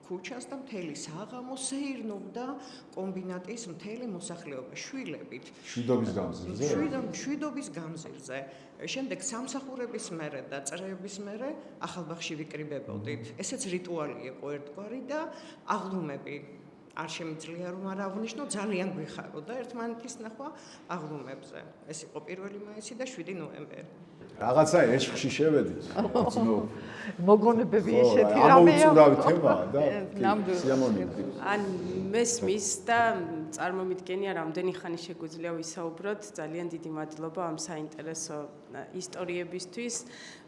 ქუჩას და მთელი საღამო სეირნობდა კომბინატის მთელი მოსახლეობა შვილებით შვიდობის გამზირზე შემდეგ სამსახურების მერე და წრეების მერე ახალბაღში ვიკრიბებოდით ესეც რიტუალი იყო ერთგვარი და აღლუმები არ შემიძლია რომ არ აღვნიშნო ძალიან გვიხაროდა ერთმანეთის ნახვა აღლუმებზე ეს იყო 1 მაისი და 7 ნოემბერი რაღაცა ეშხში შევედით მოგონებები ესეთი რამეა ამოუწურავი თემაა და სიამოვნებით ან მესმის და წარმომიდგენია რამდენი ხანი შეგვიძლია ვისაუბროთ ძალიან დიდი მადლობა ამ საინტერესო ისტორიებისთვის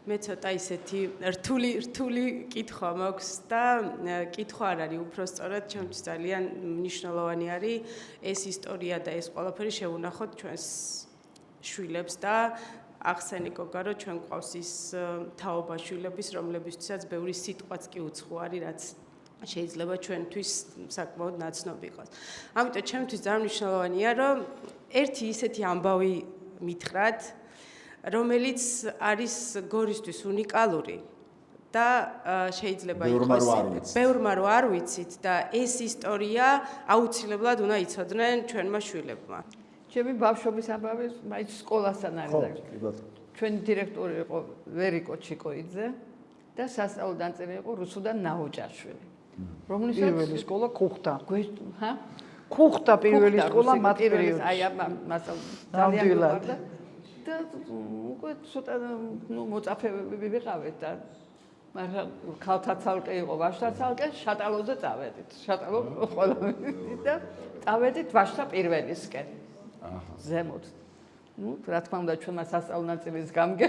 მე ცოტა ისეთი რთული კითხვა მაქვს და კითხვა არ არის უფრო სწორად ჩემთვის ძალიან მნიშვნელოვანი არის ეს ისტორია და ეს ყველაფერი შევუნახოთ ჩვენს შვილებს და ახსენი გოგარო ჩვენ ყავს ის თაობა შვილების რომლებისთვისაც ბევრი სიტყვაც კი უცხო არის რაც შეიძლება ჩვენთვის საკმაოდ ნაცნობი იყოს. ამიტომ ჩემთვის ძალიან მნიშვნელოვანია რომ ერთი ისეთი ამბავი მითხრათ რომელიც არის გორისთვის უნიკალური და შეიძლება იყოს ბევრმა რო არ ვიცით და ეს ისტორია აუცილებლად უნდა იცოდნენ ჩვენმა შვილებმა. ჩემი ბავშვობის ამბავი მაინც სკოლასთან არის. ჩვენი დირექტორი იყო ვერიკო ჩიკოიძე და სასწავლო დანწერი იყო რუსუდან ნაუჭაშვილი. რომლის პირველი სკოლა ქუხტა. ჰა? ქუხტა პირველი სკოლა მათ პერიოდში. აი მასა ძალიან გვარდა. და უკვე ცოტა მოწაფეები ვიყავით და მაგრამ ქალთა ცალკე იყო, ვაჟთა ცალკე, შატალოზე წავედით. შატალო ყველა და წავედით ვაჟთა პირველისკენ. ზემოთ. რა თქმა უნდა ჩვენმა სასწავლო ნაწილის გამგე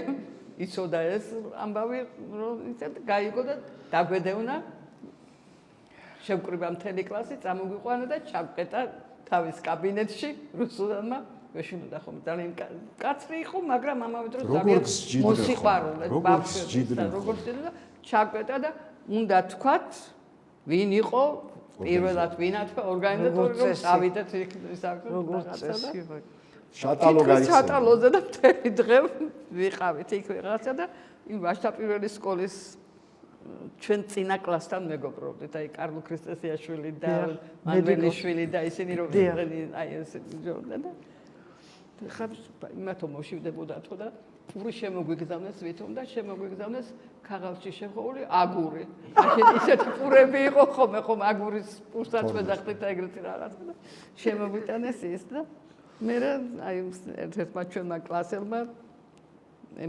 იცოდა ეს ამბავი რომ ისეთ გაიგო და დაგვედევნა შევკრიბა მთელი კლასი წამოგვიყვანა და ჩავკეტა თავის კაბინეტში რუსუდანმა ვეშინოდა ხომ ძალიან კაცრი იყო მაგრამ ამავე დროს ძალიან მოსიყვარულე ბავშვი და როგორც ხედავდა ჩავკეტა და უნდა თქვათ ვინ იყო პირველად ვინათ ორგანიზატორი რომ დავიდეთ ის რაღაცა და შატალო გაიცნო. შატალოზე და მთელი დღე ვიყავით იქ რაღაცა და იმ ვაჟთა პირველი სკოლის ჩვენ წინა კლასთან მეგობრობდით. აი კარლო ქრისტესიაშვილი და მანველიშვილი და ისინი რომ აი ეს ჯორდა და ხა იმათო მოშივდებოდათო და პური შემოგვიგზავნეს ვითომ და შემოგვიგზავნეს ქაღალდში შეღული აგური. აი ისეთი პურები იყო ხომ აგურის პურსაც ვეძახდით ეგრეთი რაღაცა და შემოგვიტანეს ის და მე აი ერთმა ჩვენმა კლასელმა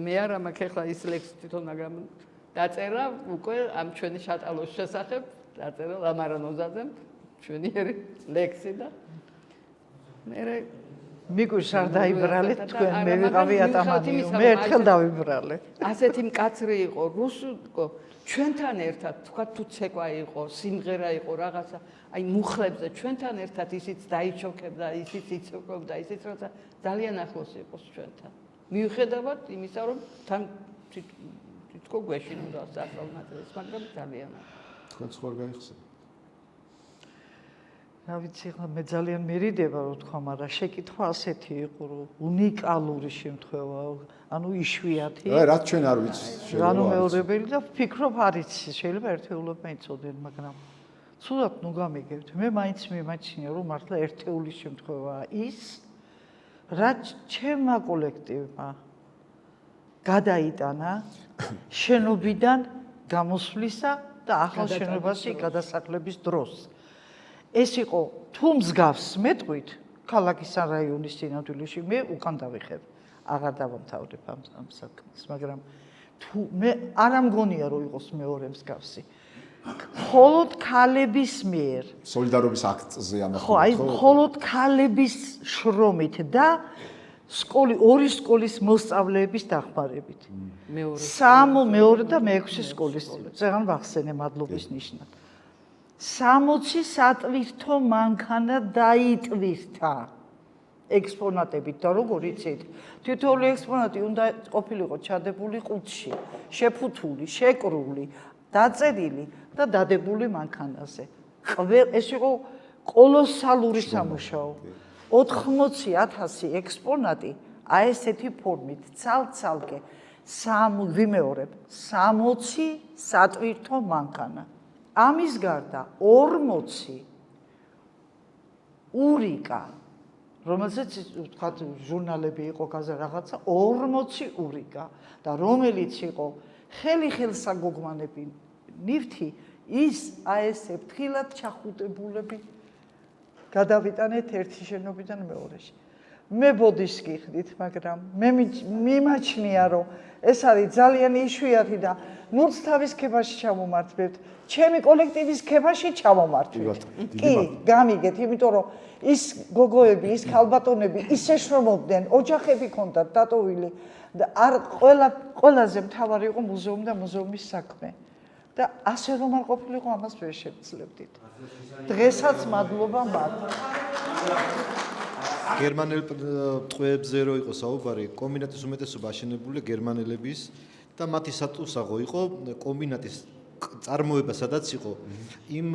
მე არა მაქვს ახლა ის ლექსი თვითონ მაგრამ დაწერა უკვე ამ ჩვენი შატალოს შესახებ დაწერა ლამარანოზაძემ ჩვენიერი ლექსი და მე მიგუშ არ დაიბრალეთ თქვენ მე ვიყავი ატამანი მე ერთხელ დავიბრალე ასეთი მკაცრი იყო რუსულკო ჩვენთან ერთად თქვა თუ ცეკვა იყო სიმღერა იყო რაღაცა აი მუხლებზე ჩვენთან ერთად ისიც დაიჩოქებდა ისიც იცოქებდა ისიც რაღაცა ძალიან ახლოს იყოს ჩვენთან მიუხედავად იმისა რომ თან თითქო გვეშინოდა სასწავლო ნაწილს მაგრამ ძალიან თქვენ სხვა გაიხსენებთ რა ვიცი, მე ძალიან მერიდება რომ თქვა, მაგრამ შეკითხვა ასეთი იყო, რომ უნიკალური შემთხვევა, ანუ იშვიათი. რაც ჩვენ არ ვიცით. განუმეორებელი და ვფიქრობ არის შეიძლება ერთეულებმა იცოდნენ, მაგრამ ცუდად ნუ გამიგებთ. მე მაინც მიმაჩნია რომ მართლა ერთეულის შემთხვევაა ის, რაც ჩემმა კოლექტივმა გადაიტანა შენობიდან გამოსვლისა და ახალ შენობაში გადასახლების დროს. ეს იყო თუ მსგავს მეტყვით ქალაქის ან რაიონის სინამდვილეში მე უკან დავიხებ. აღარ დავამთავრებ ამ საქმეს, მაგრამ თუ მე არ ამგონია რომ იყოს მეორე მსგავსი. მხოლოდ ქალების მიერ სოლიდარობის აქტზე ამახვილებთ. ხო, აი მხოლოდ ქალების შრომით და ორი სკოლის მოსწავლეების დახმარებით. მეორე და მე-6 სკოლის წეგან ვახსენე მადლობის ნიშნად. 60 სატვირთო მანქანა დაიტვირთა ექსპონატებით და როგორ იცით? თითოეული ექსპონატი უნდა ყოფილიყო ჩადებული ყუთში, შეფუთული, შეკრული, დაწერილი და დადებული მანქანაზე. ეს იყო კოლოსალური სამუშაო. 80,000 ექსპონატი აი ესეთი ფორმით, ცალ-ცალკე, 60 სატვირთო მანქანა. ამის გარდა 40 ურიკა, რომელზეც ვთქვათ ჟურნალები იყო გაზა რაღაცა, 40 ურიკა და რომელიც იყო ხელსაგოგმანები ნივთი, ის აი ესე ფრთხილად ჩახუტებულები გადავიტანეთ ერთი შენობიდან მეორეში. მე ბოდის გიხდით, მაგრამ მე მიმაჩნია რომ ეს არის ძალიან იშვიათი და ნურც თავის ქებაში ჩამომართვებთ, ჩემი კოლექტივის ქებაში ჩამომართვით. კი, გამიგეთ, იმიტომ რომ ის გოგოები, ის ქალბატონები ისე შრომობდნენ, ოჯახები ჰქონდათ დატოვილი და არ ყველაზე მთავარი იყო მუზეუმი და მუზეუმის საქმე. და ასე რომ არ ყოფილიყო ამას ვერ შევძლებდით. დღესაც მადლობა მათ. გერმანელ ტყვეებზე რო იყო საუბარი, კომბინატის უმეტესობა აშენებულია გერმანელების და მათი სატუსაღო იყო კომბინატის წარმოება, სადაც იყო იმ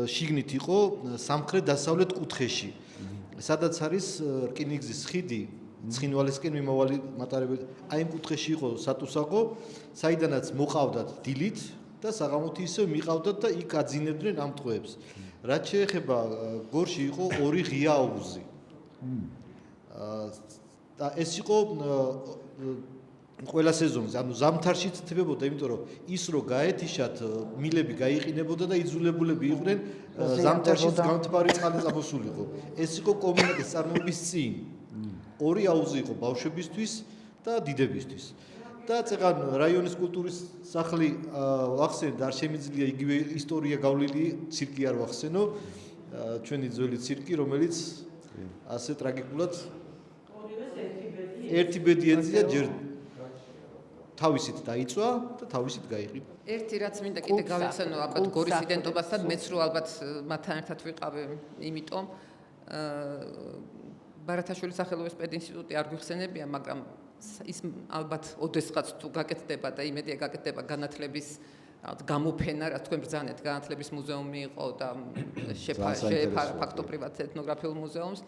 შიგნით იყო სამხრეთ-დასავლეთ კუთხეში, სადაც არის რკინიგზის ხიდი, ცხინვალისკენ მიმავალი მატარებელი. აი იმ კუთხეში იყო სატუსაღო, საიდანაც მოყავდათ დილით და საღამოთი ისევ მიყავდათ და იქ აძინებდნენ ამ ტყვეებს. რაც შეეხება გორში იყო 2 ღია აუზი. და ეს იყო ყველა სეზონზე, ანუ ზამთარში თებებოდა, იმიტომ რომ ის რო გაეთიშათ, მილები გაიყინებოდა და იძულებულები იყვნენ ზამთარში გამთბარი წყალი წამოსულიყო. ეს იყო კომბინატის წარმოების წინ. 2 აუზი იყო ბავშვებისთვის და დიდებისთვის. და წეგან რაიონის კულტურის სახლი ვახსენე და არ შემიძლია იგივე ისტორია გავლილი ცირკი არ ვახსენო, ჩვენი ძველი ცირკი, რომელიც ასე ტრაგიკულად ერთი ბედი ეძია, ჯერ თავისით დაიწვა და თავისით გაიყიდა. ერთი რაც მინდა კიდე გავიხსენო ალბათ გორის იდენტობასთან, მეც რო ალბათ მათთან ერთად ვიყავი, იმიტომ ბარათაშვილის სახელობის პედინსტიტუტი არ გვიხსენებია, მაგრამ ის ალბათ ოდესღაც თუ გაკეთდება და იმედია გაკეთდება განათლების გამოფენა, რაც თქვენ ბრძანეთ, განათლების მუზეუმი იყო და ფაქტობრივად ეთნოგრაფიულ მუზეუმს,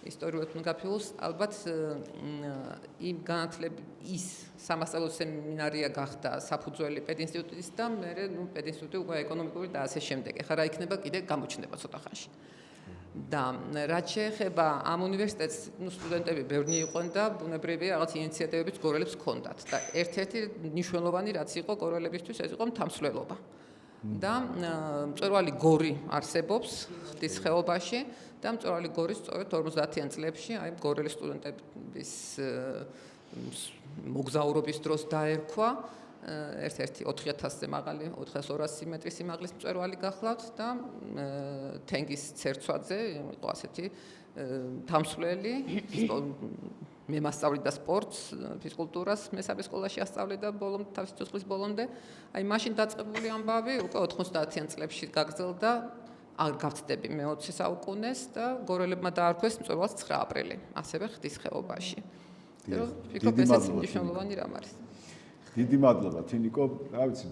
ისტორიულ ეთნოგრაფიულს, ალბათ იმ განათლების სამასწავლო სემინარია გახდა საფუძველი პედინსტიტუტის და მერე პედინსტიტუტი უკვე ეკონომიკური და ასე შემდეგ. ეხლა რა იქნება კიდე გამოჩნდება ცოტა ხანში. და რაც შეეხება ამ უნივერსიტეტს, სტუდენტები ბევრი იყვნენ და ბუნებრივია რაღაც ინიციატივებიც გორელებს ჰქონდათ და ერთ-ერთი მნიშვნელოვანი რაც იყო გორელებისთვის, ეს იყო მთამსვლელობა. და მწვერვალი გორი არსებობს ღვთის ხეობაში და მწვერვალი გორი სწორედ 50-იან წლებში აი გორელი სტუდენტების მოგზაურობის დროს დაერქვა. ერთ-ერთი 4000-ზე მაღალი 4200 მეტრის სიმაღლის მწვერვალი გახლავთ და თენგის ცერცვაძე იყო ასეთი თამსვლელი, მე მასწავლიდა სპორტს, ფიზკულტურას, მესამე სკოლაში ასწავლიდა ბოლომდე, თავის სიცოცხლის ბოლომდე. აი მაშინ დაწყებული ამბავი უკვე 90-იან წლებში გაგრძელდა, არ გავწდები მე-20 საუკუნეს და გორელებმა დაარქვეს მწვერვალს 9 აპრილი, ასევე ღვთის ხეობაში. ვფიქრობ, ესეც მნიშვნელოვანი რამ არის. დიდი მადლობა თინიკო, რა ვიცი.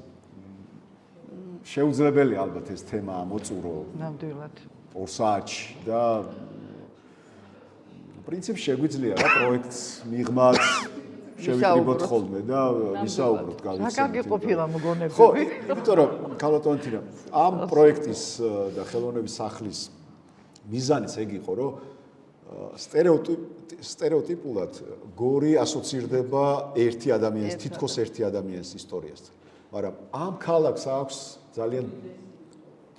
შეუძლებელია ალბათ ეს თემა მოწურო. ნამდვილად. 2 საათში და პრინციპში შეგვიძლია რა პროექტს მიღმაც შევიკრიბოთ ხოლმე და ვისაუბროთ გავიხსენოთ. რა კარგი ყოფილა მოგონებები. ხო, იმიტომ რომ ქალბატონთინა ამ პროექტის და ხელოვნების სახლის მიზანიც ეგ იყო, რომ სტერეოტიპულად გორი ასოცირდება ერთი ადამიანის, თითქოს ერთი ადამიანის ისტორიასთან. მაგრამ ამ ქალაქს აქვს ძალიან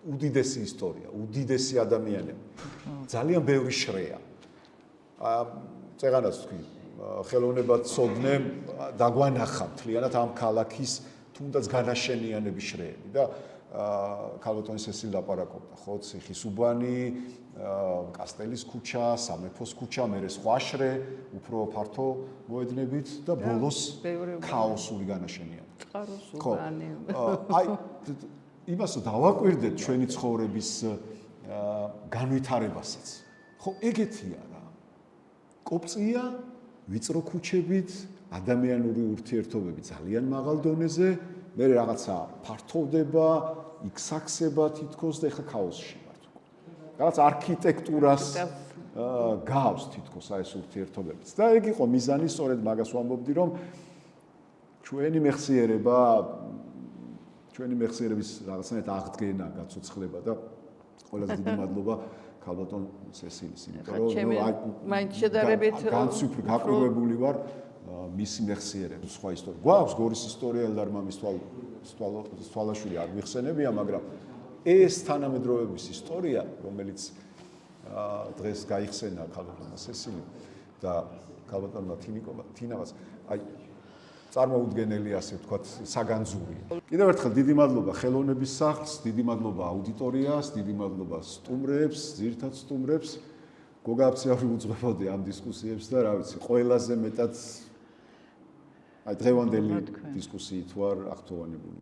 უდიდესი ისტორია, უდიდესი ადამიანები. ძალიან ბევრი შრეა. წეგანაც თქვი, ხელოვნებად ცოდნე დაგვანახა მთლიანად ამ ქალაქის თუნდაც განაშენიანების შრეები და ქალბატონი სესილ ლაპარაკობდა, ხო, ციხის უბანი, კასტელის ქუჩა, სამეფოს ქუჩა, მერე სხვა შრე, უფრო ფართო მოედნებით და ბოლოს ქაოსური განაშენიანება. წყაროს უბანი. აი იმას დავაკვირდეთ ჩვენი ცხოვრების განვითარებასაც. ხო, ეგეთია რა. კოპწია, ვიწრო ქუჩებით, ადამიანური ურთიერთობები ძალიან მაღალ დონეზე, მე რაღაცა ფართოვდება, იქსაქსება თითქოს და ეხლა ქაოსში ვართ. რაღაც არქიტექტურას გავს თითქოს აი ეს ურთიერთობებიც. და ეგ იყო მიზანი, სწორედ მაგას ვამბობდი, რომ ჩვენი მეხსიერების რაღაცნაირად აღდგენა, გაცოცხლება და ყველაზე დიდი მადლობა ქალბატონ სესილის, იმიტომ რომ მაინც შედარებით გაყურებული ვარ მისი მეხსიერების სხვა ისტორია. გვაქვს გორის ისტორია, ელდარ მამის თვალაშვილი არ მიხსენებია, მაგრამ ეს თანამედროვეების ისტორია, რომელიც დღეს გაიხსენა ქალბატონმა სესილიმ და ქალბატონმა თინავას, აი წარმოუდგენელი, ასე ვთქვათ, საგანძურია. კიდევ ერთხელ დიდი მადლობა ხელოვნების სახლს, დიდი მადლობა აუდიტორიას, დიდი მადლობა სტუმრებს, ძირითად სტუმრებს. გოგაბცევი უძღვებოდი ამ დისკუსიებს და რა ვიცი, ყველაზე მეტად აი დღევანდელი დისკუსიით ვარ აქტუალურებული.